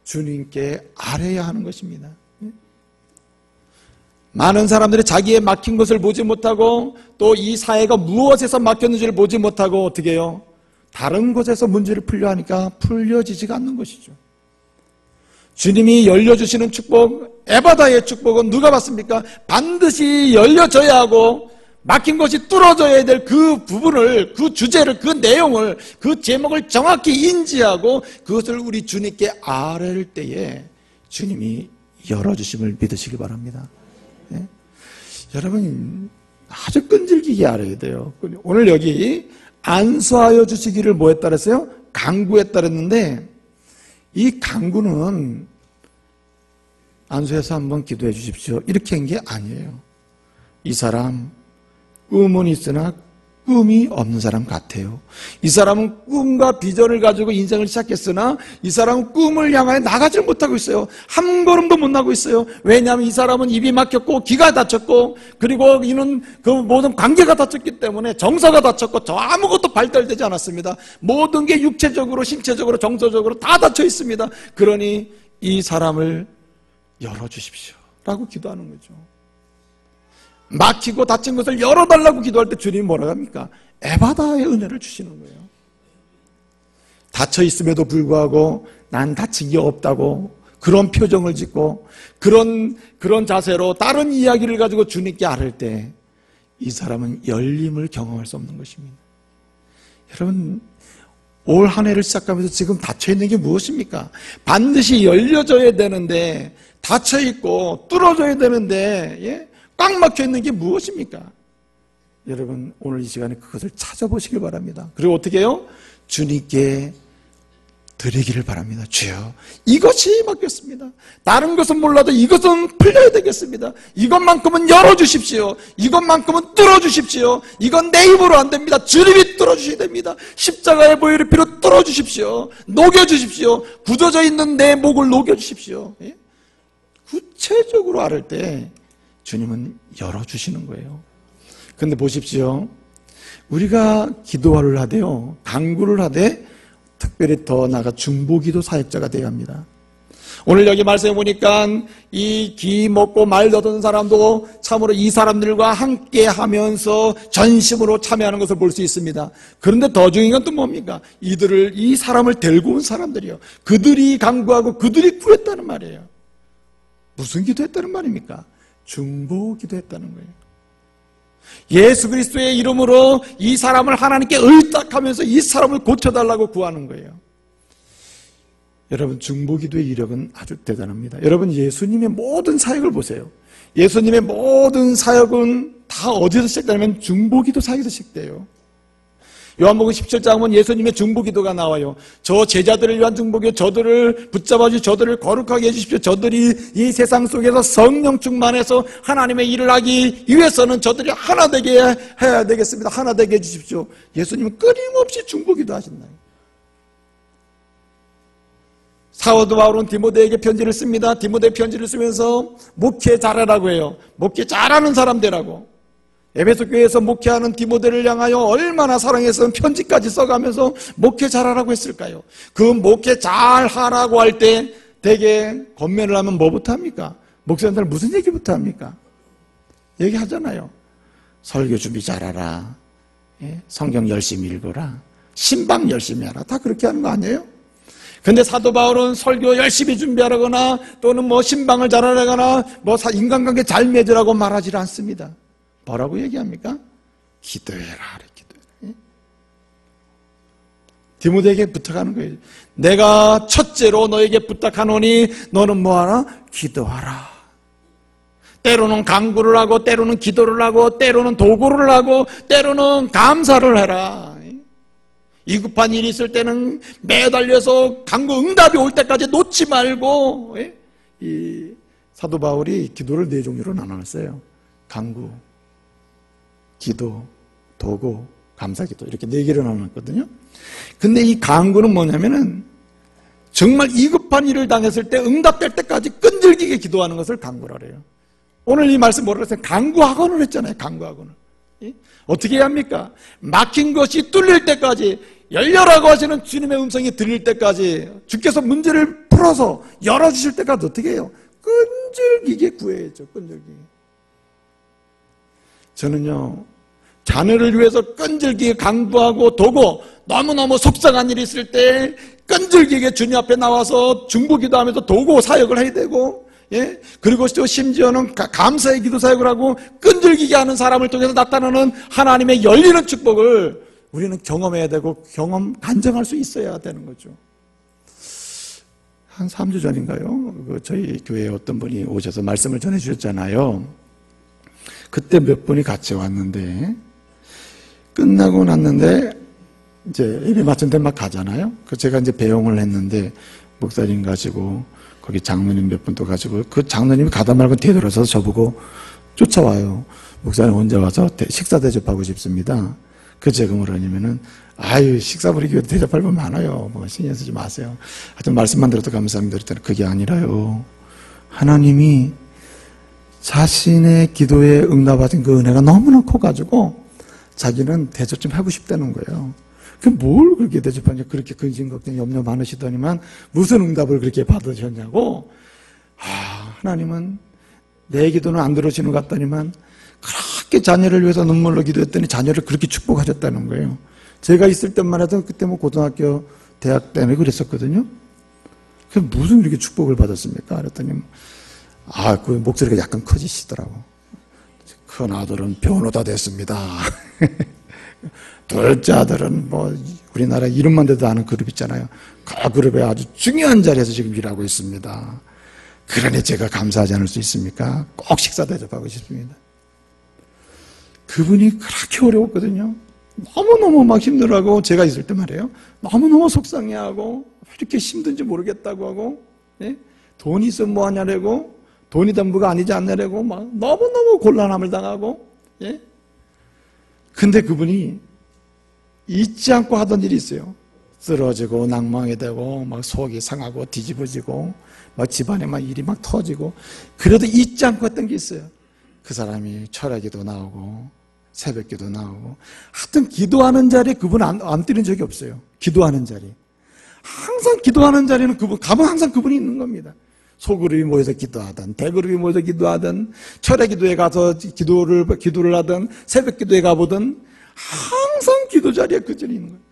주님께 아뢰야 하는 것입니다. 많은 사람들이 자기의 막힌 것을 보지 못하고 또 이 사회가 무엇에서 막혔는지를 보지 못하고 어떻게 해요? 다른 곳에서 문제를 풀려 하니까 풀려지지가 않는 것이죠. 주님이 열려주시는 축복, 에바다의 축복은 누가 받습니까? 반드시 열려져야 하고 막힌 것이 뚫어져야 될 그 부분을, 그 주제를, 그 내용을, 그 제목을 정확히 인지하고 그것을 우리 주님께 아뢰를 때에 주님이 열어주심을 믿으시기 바랍니다. 예? 여러분, 아주 끈질기게 알아야 돼요. 오늘 여기 안수하여 주시기를 뭐 했다 그랬어요? 간구했다 그랬는데, 이 간구는 안수해서 한번 기도해 주십시오 이렇게 한 게 아니에요. 이 사람 꿈은 있으나 꿈이 없는 사람 같아요. 이 사람은 꿈과 비전을 가지고 인생을 시작했으나 이 사람은 꿈을 향하여 나가지 못하고 있어요. 한 걸음도 못 나고 있어요. 왜냐하면 이 사람은 입이 막혔고 귀가 닫혔고 그리고 이는 그 모든 관계가 닫혔기 때문에 정서가 닫혔고 저 아무것도 발달되지 않았습니다. 모든 게 육체적으로 신체적으로 정서적으로 다 닫혀 있습니다. 그러니 이 사람을 열어주십시오 라고 기도하는 거죠. 막히고 닫힌 것을 열어달라고 기도할 때 주님이 뭐라고 합니까? 에바다의 은혜를 주시는 거예요. 닫혀 있음에도 불구하고 난 닫힌 게 없다고 그런 표정을 짓고 그런 자세로 다른 이야기를 가지고 주님께 아뢰 때 이 사람은 열림을 경험할 수 없는 것입니다. 여러분, 올 한 해를 시작하면서 지금 닫혀 있는 게 무엇입니까? 반드시 열려져야 되는데 닫혀 있고 뚫어져야 되는데, 예? 꽉 막혀 있는 게 무엇입니까? 여러분, 오늘 이 시간에 그것을 찾아보시길 바랍니다. 그리고 어떻게 해요? 주님께 드리기를 바랍니다. 주여, 이것이 막혔습니다. 다른 것은 몰라도 이것은 풀려야 되겠습니다. 이것만큼은 열어주십시오. 이것만큼은 뚫어주십시오. 이건 내 힘으로 안 됩니다. 주님이 뚫어주셔야 됩니다. 십자가의 보혈의 피로 뚫어주십시오. 녹여주십시오. 굳어져 있는 내 목을 녹여주십시오. 예? 구체적으로 아를 때 주님은 열어주시는 거예요. 그런데 보십시오. 우리가 기도를 하되요, 간구를 하되 특별히 더 나아가 중보기도 사역자가 되어야 합니다. 오늘 여기 말씀해 보니까 이 귀 먹고 말 더듬는 사람도 참으로 이 사람들과 함께 하면서 전심으로 참여하는 것을 볼 수 있습니다. 그런데 더 중요한 건 또 뭡니까? 이 사람을 데리고 온 사람들이요, 그들이 간구하고 그들이 구했다는 말이에요. 무슨 기도했다는 말입니까? 중보 기도했다는 거예요. 예수 그리스도의 이름으로 이 사람을 하나님께 의탁하면서 이 사람을 고쳐달라고 구하는 거예요. 여러분, 중보 기도의 이력은 아주 대단합니다. 여러분, 예수님의 모든 사역을 보세요. 예수님의 모든 사역은 다 어디서 시작되냐면 중보 기도 사역에서 시작돼요. 요한복음 17장 보면 예수님의 중보기도가 나와요. 저 제자들을 위한 중보기도, 저들을 붙잡아 주시고 저들을 거룩하게 해주십시오. 저들이 이 세상 속에서 성령 충만해서 하나님의 일을 하기 위해서는 저들이 하나 되게 해야 되겠습니다. 하나 되게 해주십시오. 예수님은 끊임없이 중보기도 하신다. 사도 바울은 디모데에게 편지를 씁니다. 디모데 편지를 쓰면서 목회 잘하라고 해요. 목회 잘하는 사람 되라고. 에베소 교회에서 목회하는 디모데를 향하여 얼마나 사랑해서 편지까지 써가면서 목회 잘하라고 했을까요? 그 목회 잘하라고 할 때 대개 권면을 하면 뭐부터 합니까? 목사님들 무슨 얘기부터 합니까? 얘기하잖아요. 설교 준비 잘하라, 성경 열심히 읽어라, 신방 열심히 하라. 다 그렇게 하는 거 아니에요? 근데 사도 바울은 설교 열심히 준비하거나 또는 뭐 신방을 잘하거나 뭐 인간관계 잘 맺으라고 말하지 않습니다. 뭐라고 얘기합니까? 기도해라. 기도해라. 디모데에게 부탁하는 거예요. 내가 첫째로 너에게 부탁하노니 너는 뭐하라? 기도하라. 때로는 간구를 하고 때로는 기도를 하고 때로는 도구를 하고 때로는 감사를 해라. 위급한 일이 있을 때는 매달려서 간구 응답이 올 때까지 놓지 말고. 이 사도 바울이 기도를 네 종류로 나눴어요. 간구, 기도, 도구, 감사기도 이렇게 네 개로 나눴거든요. 근데 이 간구는 뭐냐면은 정말 위급한 일을 당했을 때 응답될 때까지 끈질기게 기도하는 것을 간구라 그래요. 오늘 이 말씀 뭐라고 했어요? 간구학원을 했잖아요. 간구학원을. 어떻게 해야 합니까? 막힌 것이 뚫릴 때까지, 열려라고 하시는 주님의 음성이 들릴 때까지, 주께서 문제를 풀어서 열어주실 때까지 어떻게 해요? 끈질기게 구해야죠. 끈질기게. 저는요, 자녀를 위해서 끈질기게 간구하고 도고, 너무너무 속상한 일이 있을 때 끈질기게 주님 앞에 나와서 중보기도하면서 도고 사역을 해야 되고, 예? 그리고 또 심지어는 감사의 기도 사역을 하고 끈질기게 하는 사람을 통해서 나타나는 하나님의 열리는 축복을 우리는 경험해야 되고 간증할 수 있어야 되는 거죠. 한 3주 전인가요? 저희 교회에 어떤 분이 오셔서 말씀을 전해 주셨잖아요. 그때 몇 분이 같이 왔는데 끝나고 났는데 이제 예배 마친 데 막 가잖아요. 제가 이제 배웅을 했는데 목사님 가지고 거기 장로님 몇 분도 가지고 그 장로님이 가다 말고 뒤돌아서서 저보고 쫓아와요. 목사님 언제 와서 식사 대접하고 싶습니다. 그 제가 뭐라냐면은 아유 식사 우리 교회 대접할 분 많아요. 뭐 신경 쓰지 마세요. 하여튼 말씀만 들어도 감사합니다. 그랬더니 그게 아니라요. 하나님이 자신의 기도에 응답하신 그 은혜가 너무나 커가지고 자기는 대접 좀 하고 싶다는 거예요. 뭘 그렇게 대접하냐, 그렇게 근심, 걱정, 염려 많으시더니만 무슨 응답을 그렇게 받으셨냐고. 하나님은 내 기도는 안 들으시는 것 같더니만 그렇게 자녀를 위해서 눈물로 기도했더니 자녀를 그렇게 축복하셨다는 거예요. 제가 있을 때만 해도 그때 뭐 고등학교, 대학 때문에 그랬었거든요. 그럼 무슨 이렇게 축복을 받았습니까? 그랬더니 그 목소리가 약간 커지시더라고. 큰 아들은 변호사 됐습니다. 둘째 아들은 뭐 우리나라 이름만 대도 아는 그룹 있잖아요. 그 그룹에 아주 중요한 자리에서 지금 일하고 있습니다. 그러니 제가 감사하지 않을 수 있습니까? 꼭 식사 대접하고 싶습니다. 그분이 그렇게 어려웠거든요. 너무너무 막 힘들어하고 제가 있을 때 말이에요. 너무너무 속상해하고 왜 이렇게 힘든지 모르겠다고 하고, 예? 돈이 있으면 뭐하냐라고, 돈이 전부가 아니지 않냐라고 막 너무너무 곤란함을 당하고, 예? 근데 그분이 잊지 않고 하던 일이 있어요. 쓰러지고 낭망이 되고 막 속이 상하고 뒤집어지고 막 집안에 막 일이 막 터지고 그래도 잊지 않고 했던 게 있어요. 그 사람이 철야기도 나오고 새벽기도 나오고 하여튼 기도하는 자리에 그분 안 뛰는 적이 없어요. 기도하는 자리. 항상 기도하는 자리는 그분 가면 항상 그분이 있는 겁니다. 소그룹이 모여서 기도하든 대그룹이 모여서 기도하든 철야기도에 가서 기도를 하든 새벽기도에 가보든 항상 기도 자리에 그 자리에 있는 거예요.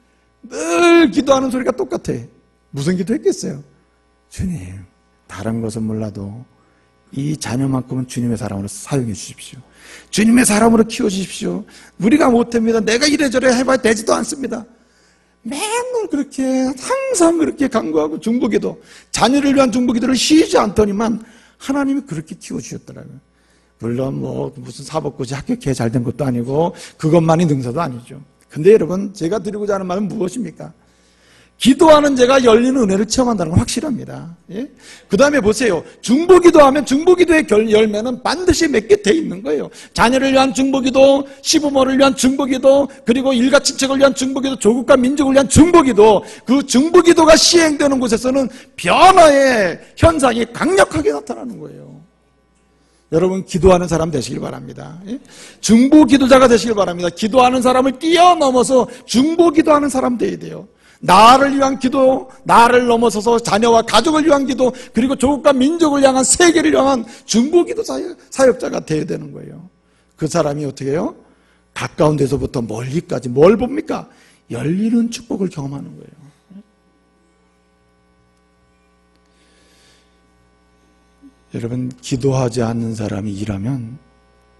늘 기도하는 소리가 똑같아. 무슨 기도했겠어요? 주님, 다른 것은 몰라도 이 자녀만큼은 주님의 사람으로 사용해 주십시오. 주님의 사람으로 키워주십시오. 우리가 못합니다. 내가 이래저래 해봐야 되지도 않습니다. 맨날 그렇게 항상 그렇게 간구하고 중보기도, 자녀를 위한 중보기도를 쉬지 않더니만 하나님이 그렇게 키워주셨더라고요. 물론 뭐 무슨 사법고시 합격해 잘된 것도 아니고 그것만이 능사도 아니죠. 근데 여러분 제가 드리고자 하는 말은 무엇입니까? 기도하는 자가 열리는 은혜를 체험한다는 건 확실합니다. 예? 그 다음에 보세요. 중보기도하면 중보기도의 열매는 반드시 맺게 돼 있는 거예요. 자녀를 위한 중보기도, 시부모를 위한 중보기도, 그리고 일가친척을 위한 중보기도, 조국과 민족을 위한 중보기도, 그 중보기도가 시행되는 곳에서는 변화의 현상이 강력하게 나타나는 거예요. 여러분 기도하는 사람 되시길 바랍니다. 중보 기도자가 되시길 바랍니다. 기도하는 사람을 뛰어넘어서 중보 기도하는 사람 되어야 돼요. 나를 위한 기도, 나를 넘어서서 자녀와 가족을 위한 기도, 그리고 조국과 민족을 향한 세계를 향한 중보 기도 사역자가 되어야 되는 거예요. 그 사람이 어떻게 해요? 가까운 데서부터 멀리까지 뭘 봅니까? 열리는 축복을 경험하는 거예요. 여러분, 기도하지 않는 사람이 일하면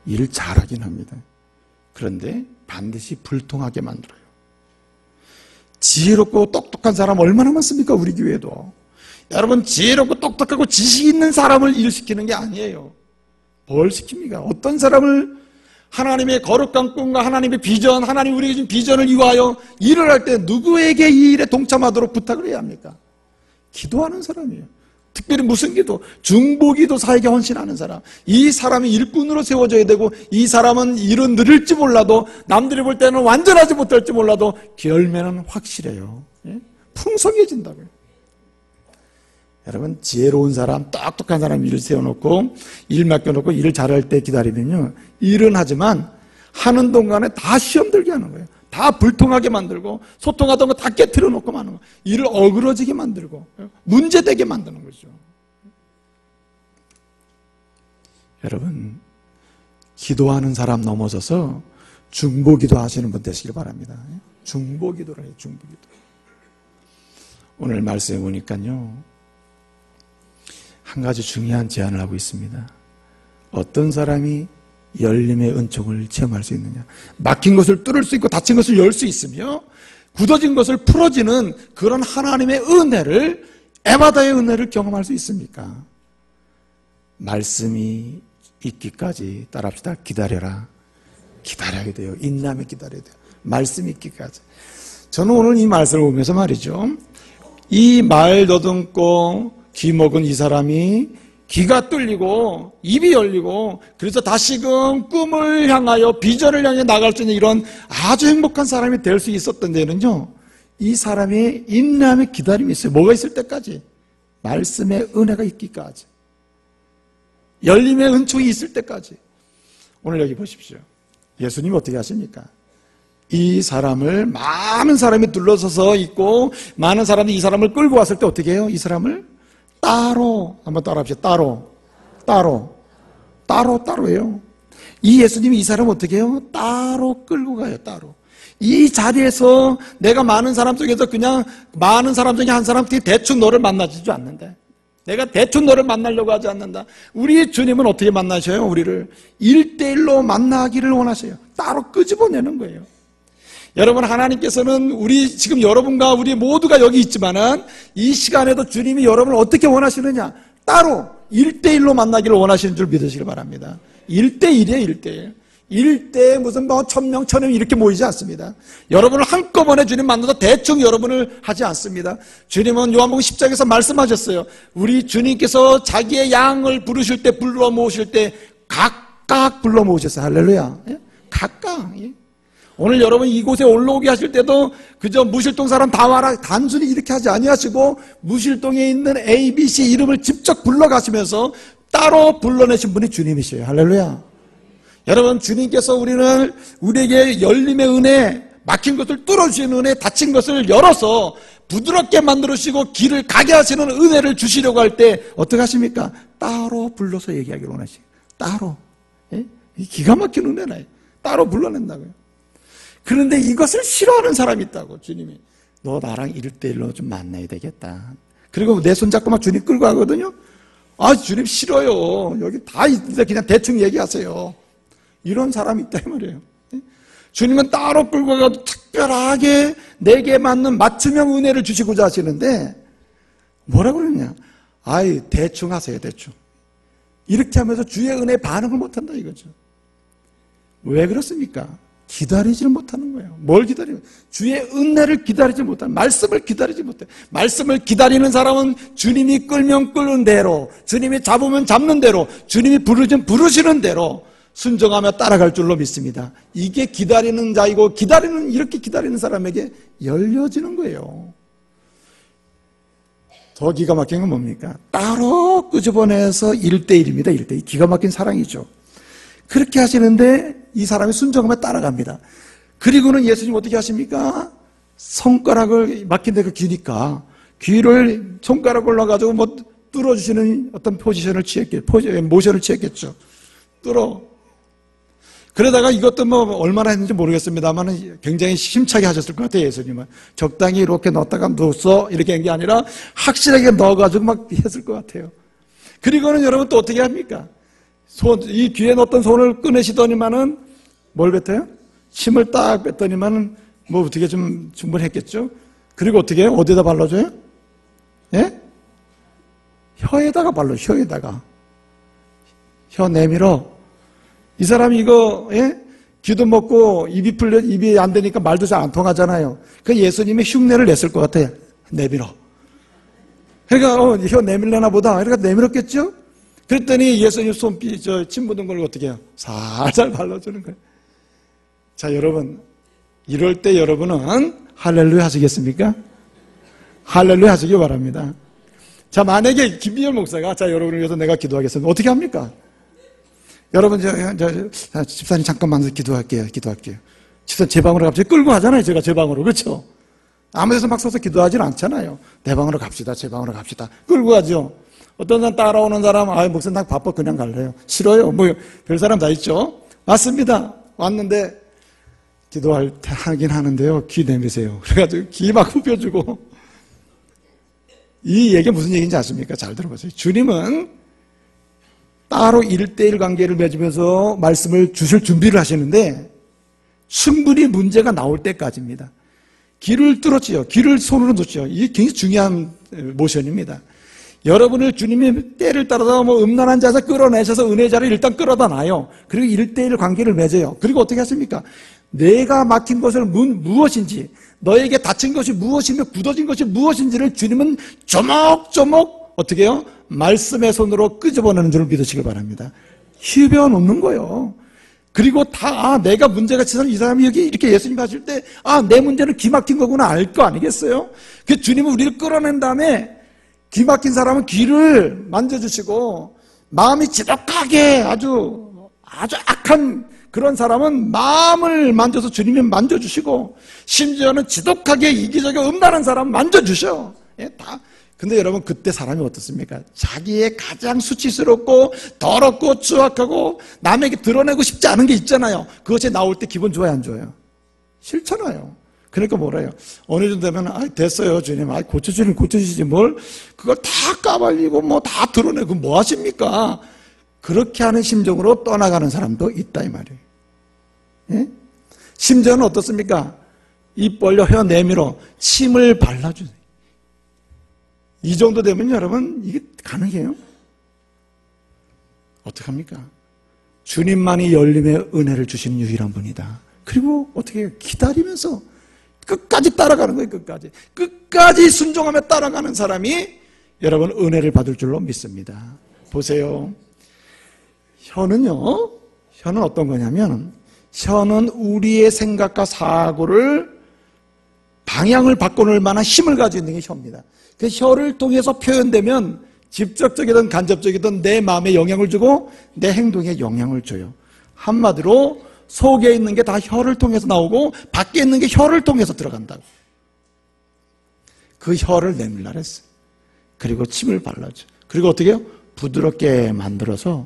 일을 잘하긴 합니다. 그런데 반드시 불통하게 만들어요. 지혜롭고 똑똑한 사람 얼마나 많습니까? 우리 교회도. 여러분, 지혜롭고 똑똑하고 지식 있는 사람을 일시키는 게 아니에요. 뭘 시킵니까? 어떤 사람을 하나님의 거룩한 꿈과 하나님의 비전, 하나님 우리에게 준 비전을 위하여 일을 할 때 누구에게 이 일에 동참하도록 부탁을 해야 합니까? 기도하는 사람이에요. 특별히 무슨 기도? 중보기도 사에게 헌신하는 사람. 이 사람이 일꾼으로 세워져야 되고, 이 사람은 일은 느릴지 몰라도, 남들이 볼 때는 완전하지 못할지 몰라도 결매는 확실해요. 예? 풍성해진다고요. 여러분, 지혜로운 사람, 똑똑한 사람 일을 세워놓고 일 맡겨놓고 일을 잘할 때 기다리면요, 일은 하지만 하는 동안에 다 시험 들게 하는 거예요. 다 불통하게 만들고, 소통하던 거 다 깨트려 놓고 마는 거예요. 일을 어그러지게 만들고 문제되게 만드는 거죠. 여러분, 기도하는 사람 넘어서서 중보기도 하시는 분 되시길 바랍니다. 중보기도를 해요. 중보기도. 오늘 말씀해 보니까요, 한 가지 중요한 제안을 하고 있습니다. 어떤 사람이 열림의 은총을 체험할 수 있느냐? 막힌 것을 뚫을 수 있고 닫힌 것을 열 수 있으며 굳어진 것을 풀어지는 그런 하나님의 은혜를, 에바다의 은혜를 경험할 수 있습니까? 말씀이 있기까지, 따라합시다. 기다려라. 기다려야 돼요. 인내하며 기다려야 돼요. 말씀이 있기까지. 저는 오늘 이 말씀을 보면서 말이죠, 이 말 더듬고 귀 먹은 이 사람이 귀가 뚫리고 입이 열리고, 그래서 다시금 꿈을 향하여 비전을 향해 나갈 수 있는 이런 아주 행복한 사람이 될 수 있었던 데는요, 이 사람의 인내함의 기다림이 있어요. 뭐가 있을 때까지? 말씀의 은혜가 있기까지, 열림의 은총이 있을 때까지. 오늘 여기 보십시오. 예수님 어떻게 하십니까? 이 사람을, 많은 사람이 둘러서서 있고 많은 사람이 이 사람을 끌고 왔을 때 어떻게 해요? 이 사람을 따로, 한번 따라합시다. 따로예요. 이 예수님이 이 사람 어떻게 해요? 따로 끌고 가요. 따로. 이 자리에서 내가 많은 사람 속에서 그냥 많은 사람 중에 한 사람 대충 너를 만나지도 않는데, 내가 대충 너를 만나려고 하지 않는다. 우리 주님은 어떻게 만나셔요? 우리를 1대1로 만나기를 원하셔요. 따로 끄집어내는 거예요. 여러분, 하나님께서는 우리 지금 여러분과 우리 모두가 여기 있지만은 이 시간에도 주님이 여러분을 어떻게 원하시느냐? 따로 1대1로 만나기를 원하시는 줄 믿으시길 바랍니다. 1대1이에요. 1대1. 1대에 무슨 뭐 1000명, 1000명 이렇게 모이지 않습니다. 여러분을 한꺼번에 주님 만나서 대충 여러분을 하지 않습니다. 주님은 요한복음 10장에서 말씀하셨어요. 우리 주님께서 자기의 양을 부르실 때, 불러 모으실 때 각각 불러 모으셨어요. 할렐루야. 예? 각각. 예? 오늘 여러분 이곳에 올라오게 하실 때도 그저 무실동 사람 다 와라 단순히 이렇게 하지 아니하시고, 무실동에 있는 A, B, C 이름을 직접 불러가시면서 따로 불러내신 분이 주님이셔요. 할렐루야. 여러분, 주님께서 우리에게 열림의 은혜, 막힌 것을 뚫어주시는 은혜, 닫힌 것을 열어서 부드럽게 만들어주시고 길을 가게 하시는 은혜를 주시려고 할 때 어떻게 하십니까? 따로 불러서 얘기하기를 원하시고, 따로. 예? 기가 막힌 은혜나요. 따로 불러낸다고요. 그런데 이것을 싫어하는 사람이 있다고. 주님이 너 나랑 1대1로 좀 만나야 되겠다. 그리고 내 손잡고 막 주님 끌고 가거든요. 아, 주님 싫어요. 여기 다 있는데 그냥 대충 얘기하세요. 이런 사람이 있다 이 말이에요. 주님은 따로 끌고 가도 특별하게 내게 맞는 맞춤형 은혜를 주시고자 하시는데 뭐라고 그러냐? 아이, 대충 하세요. 대충. 이렇게 하면서 주의 은혜에 반응을 못한다 이거죠. 왜 그렇습니까? 기다리지를 못하는 거예요. 뭘 기다리면? 주의 은혜를 기다리지 못하는, 말씀을 기다리지 못해. 말씀을 기다리는 사람은 주님이 끌면 끄는 대로, 주님이 잡으면 잡는 대로, 주님이 부르면 부르시는 대로 순종하며 따라갈 줄로 믿습니다. 이게 기다리는 자이고, 이렇게 기다리는 사람에게 열려지는 거예요. 더 기가 막힌 건 뭡니까? 따로 끄집어내서 1대1입니다. 1대1. 기가 막힌 사랑이죠. 그렇게 하시는데 이 사람이 순종하며 따라갑니다. 그리고는 예수님 어떻게 하십니까? 손가락을 막힌 데가 귀니까 귀를 손가락을 넣어가지고 뭐 뚫어주시는 어떤 모션을 취했겠죠. 그러다가 이것도 뭐 얼마나 했는지 모르겠습니다만 굉장히 힘차게 하셨을 것 같아요. 예수님은 적당히 이렇게 넣었다가 넣었어 이렇게 한 게 아니라 확실하게 넣어가지고 막 했을 것 같아요. 그리고는 여러분 또 어떻게 합니까? 이 귀에 넣었던 손을 꺼내시더니만은 뭘 뱉어요? 침을 딱 뱉더니만은 뭐 어떻게 좀 충분했겠죠? 그리고 어떻게 해요? 어디다 발라줘요? 예? 혀에다가 발라, 혀에다가. 혀 내밀어. 이 사람이 이거, 예? 귀도 먹고 입이 안 되니까 말도 잘 안 통하잖아요. 그 예수님이 흉내를 냈을 것 같아요. 내밀어. 그러니까, 혀 내밀려나 보다. 그러니까 내밀었겠죠? 그랬더니 예수님 침 묻은 걸 어떻게 해요? 살살 발라주는 거예요. 자, 여러분. 이럴 때 여러분은 할렐루야 하시겠습니까? 할렐루야 하시기 바랍니다. 자, 만약에 김비열 목사가 자, 여러분을 위해서 내가 기도하겠습니다. 어떻게 합니까? 여러분, 집사님 잠깐만 기도할게요. 집사님 제 방으로 갑자기 끌고 가잖아요. 제가 제 방으로. 그렇죠? 아무 데서 막 서서 기도하지는 않잖아요. 내 방으로 갑시다. 제 방으로 갑시다. 끌고 가죠. 어떤 사람 따라오는 사람, 목사님 나 바빠 그냥 갈래요. 싫어요. 뭐 별 사람 다 있죠. 맞습니다. 왔는데 하긴 하는데요. 귀 내미세요. 그래가지고 귀 막 후벼주고. 이 얘기가 무슨 얘기인지 아십니까? 잘 들어보세요. 주님은 따로 1대1 관계를 맺으면서 말씀을 주실 준비를 하시는데 충분히 문제가 나올 때까지입니다. 귀를 뚫었지요. 귀를 손으로 놓죠. 이게 굉장히 중요한 모션입니다. 여러분을 주님이 때를 따라서 음란한 자에서 끌어내셔서 은혜의 자를 일단 끌어다 놔요. 그리고 1대1 관계를 맺어요. 그리고 어떻게 하십니까? 내가 막힌 것은 무엇인지, 너에게 다친 것이 무엇이며 굳어진 것이 무엇인지를 주님은 조목조목 어떻게 해요? 말씀의 손으로 끄집어내는 줄을 믿으시길 바랍니다. 휘벼 놓는 거예요. 그리고 내가 문제가 있어서 이 사람이 여기 이렇게 예수님 하실 때, 내 문제는 귀 막힌 거구나 알 거 아니겠어요? 그 주님은 우리를 끌어낸 다음에 귀 막힌 사람은 귀를 만져주시고, 마음이 지독하게 아주 악한 그런 사람은 마음을 만져서 주님이 만져주시고, 심지어는 지독하게 이기적이고 음란한 사람 만져주셔. 예, 다. 근데 여러분, 그때 사람이 어떻습니까? 자기의 가장 수치스럽고 더럽고 추악하고 남에게 드러내고 싶지 않은 게 있잖아요. 그것이 나올 때 기분 좋아요, 안 좋아요? 싫잖아요. 그러니까 뭐래요? 어느 정도 되면, 됐어요, 주님. 고쳐주시면 고쳐주시지. 뭘, 그걸 다 까발리고 다 드러내고 뭐 하십니까? 그렇게 하는 심정으로 떠나가는 사람도 있다, 이 말이에요. 예? 심지어는 어떻습니까? 입 벌려 혀 내밀어 침을 발라주세요. 이 정도 되면 여러분, 이게 가능해요? 어떡합니까? 주님만이 열림의 은혜를 주시는 유일한 분이다. 그리고 어떻게 해요? 기다리면서 끝까지 따라가는 거예요, 끝까지. 끝까지 순종하며 따라가는 사람이 여러분 은혜를 받을 줄로 믿습니다. 보세요. 혀는 어떤 거냐면, 혀는 우리의 생각과 사고를 방향을 바꿔놓을 만한 힘을 가지고 있는 게 혀입니다. 그 혀를 통해서 표현되면 직접적이든 간접적이든 내 마음에 영향을 주고 내 행동에 영향을 줘요. 한마디로 속에 있는 게 다 혀를 통해서 나오고 밖에 있는 게 혀를 통해서 들어간다고. 그 혀를 내밀라 그랬어요. 그리고 침을 발라줘. 그리고 어떻게 해요? 부드럽게 만들어서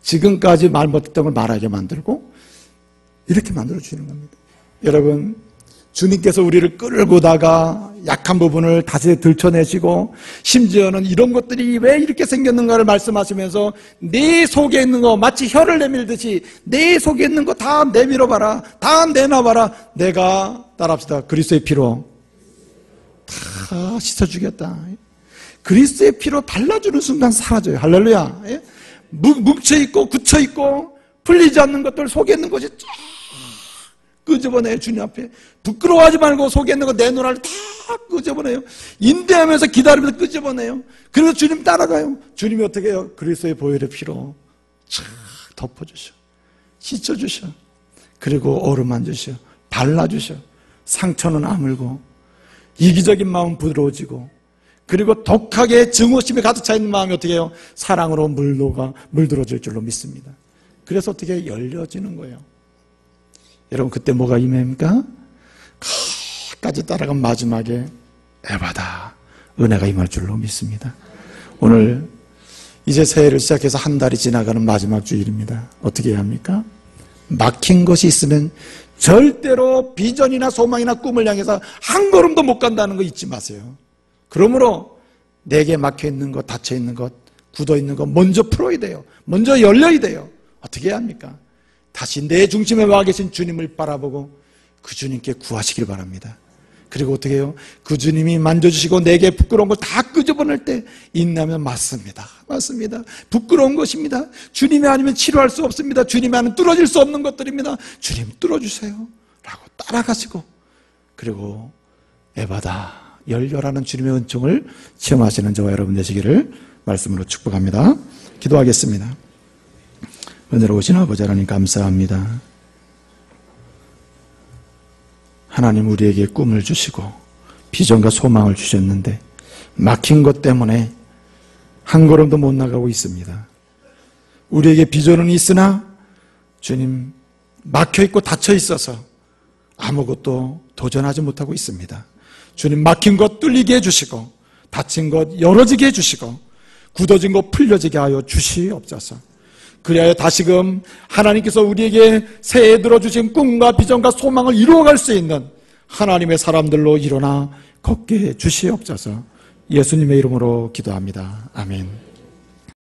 지금까지 말 못했던 걸 말하게 만들고 이렇게 만들어주는 겁니다. 여러분, 주님께서 우리를 끌고다가 약한 부분을 다시 들춰내시고 심지어는 이런 것들이 왜 이렇게 생겼는가를 말씀하시면서 내 속에 있는 거 마치 혀를 내밀듯이 내 속에 있는 거 다 내밀어봐라, 다 내놔봐라. 내가 따라합시다. 그리스도의 피로 다 씻어주겠다. 그리스도의 피로 발라주는 순간 사라져요. 할렐루야. 예? 뭉쳐있고 굳혀있고 풀리지 않는 것들, 속에 있는 것이 쫙 끄집어내요. 주님 앞에 부끄러워하지 말고 속에 있는 거 내놓으라를 다 끄집어내요. 인대하면서 기다리면서 끄집어내요. 그래서 주님 따라가요. 주님이 어떻게 해요? 그리스도의 보혈의 피로 쫙 덮어주셔, 씻어주셔, 그리고 어루만주셔, 발라주셔. 상처는 아물고 이기적인 마음 부드러워지고, 그리고 독하게 증오심에 가득 차 있는 마음이 어떻게 해요? 사랑으로 물들어질 줄로 믿습니다. 그래서 어떻게 열려지는 거예요. 여러분, 그때 뭐가 임합니까? 끝까지 따라간 마지막에 에바다, 은혜가 임할 줄로 믿습니다. 오늘 이제 새해를 시작해서 한 달이 지나가는 마지막 주일입니다. 어떻게 해야 합니까? 막힌 것이 있으면 절대로 비전이나 소망이나 꿈을 향해서 한 걸음도 못 간다는 거 잊지 마세요. 그러므로 내게 막혀있는 것, 닫혀있는 것, 굳어있는 거 먼저 풀어야 돼요. 먼저 열려야 돼요. 어떻게 해야 합니까? 다시 내 중심에 와 계신 주님을 바라보고 그 주님께 구하시길 바랍니다. 그리고 어떻게 해요? 그 주님이 만져주시고 내게 부끄러운 걸 다 끄집어낼 때 인내하면 맞습니다. 맞습니다. 부끄러운 것입니다. 주님이 아니면 치료할 수 없습니다. 주님이 아니면 뚫어질 수 없는 것들입니다. 주님 뚫어주세요 라고 따라가시고, 그리고 에바다 열려라는 주님의 은총을 체험하시는 저와 여러분 되시기를 말씀으로 축복합니다. 기도하겠습니다. 은혜로우신 아버지 하나님 감사합니다. 하나님 우리에게 꿈을 주시고 비전과 소망을 주셨는데 막힌 것 때문에 한 걸음도 못 나가고 있습니다. 우리에게 비전은 있으나 주님 막혀있고 닫혀있어서 아무것도 도전하지 못하고 있습니다. 주님 막힌 것 뚫리게 해주시고 닫힌 것 열어지게 해주시고 굳어진 것 풀려지게 하여 주시옵소서. 그리하여 다시금 하나님께서 우리에게 새해 들어주신 꿈과 비전과 소망을 이루어갈 수 있는 하나님의 사람들로 일어나 걷게 해 주시옵소서. 예수님의 이름으로 기도합니다. 아멘.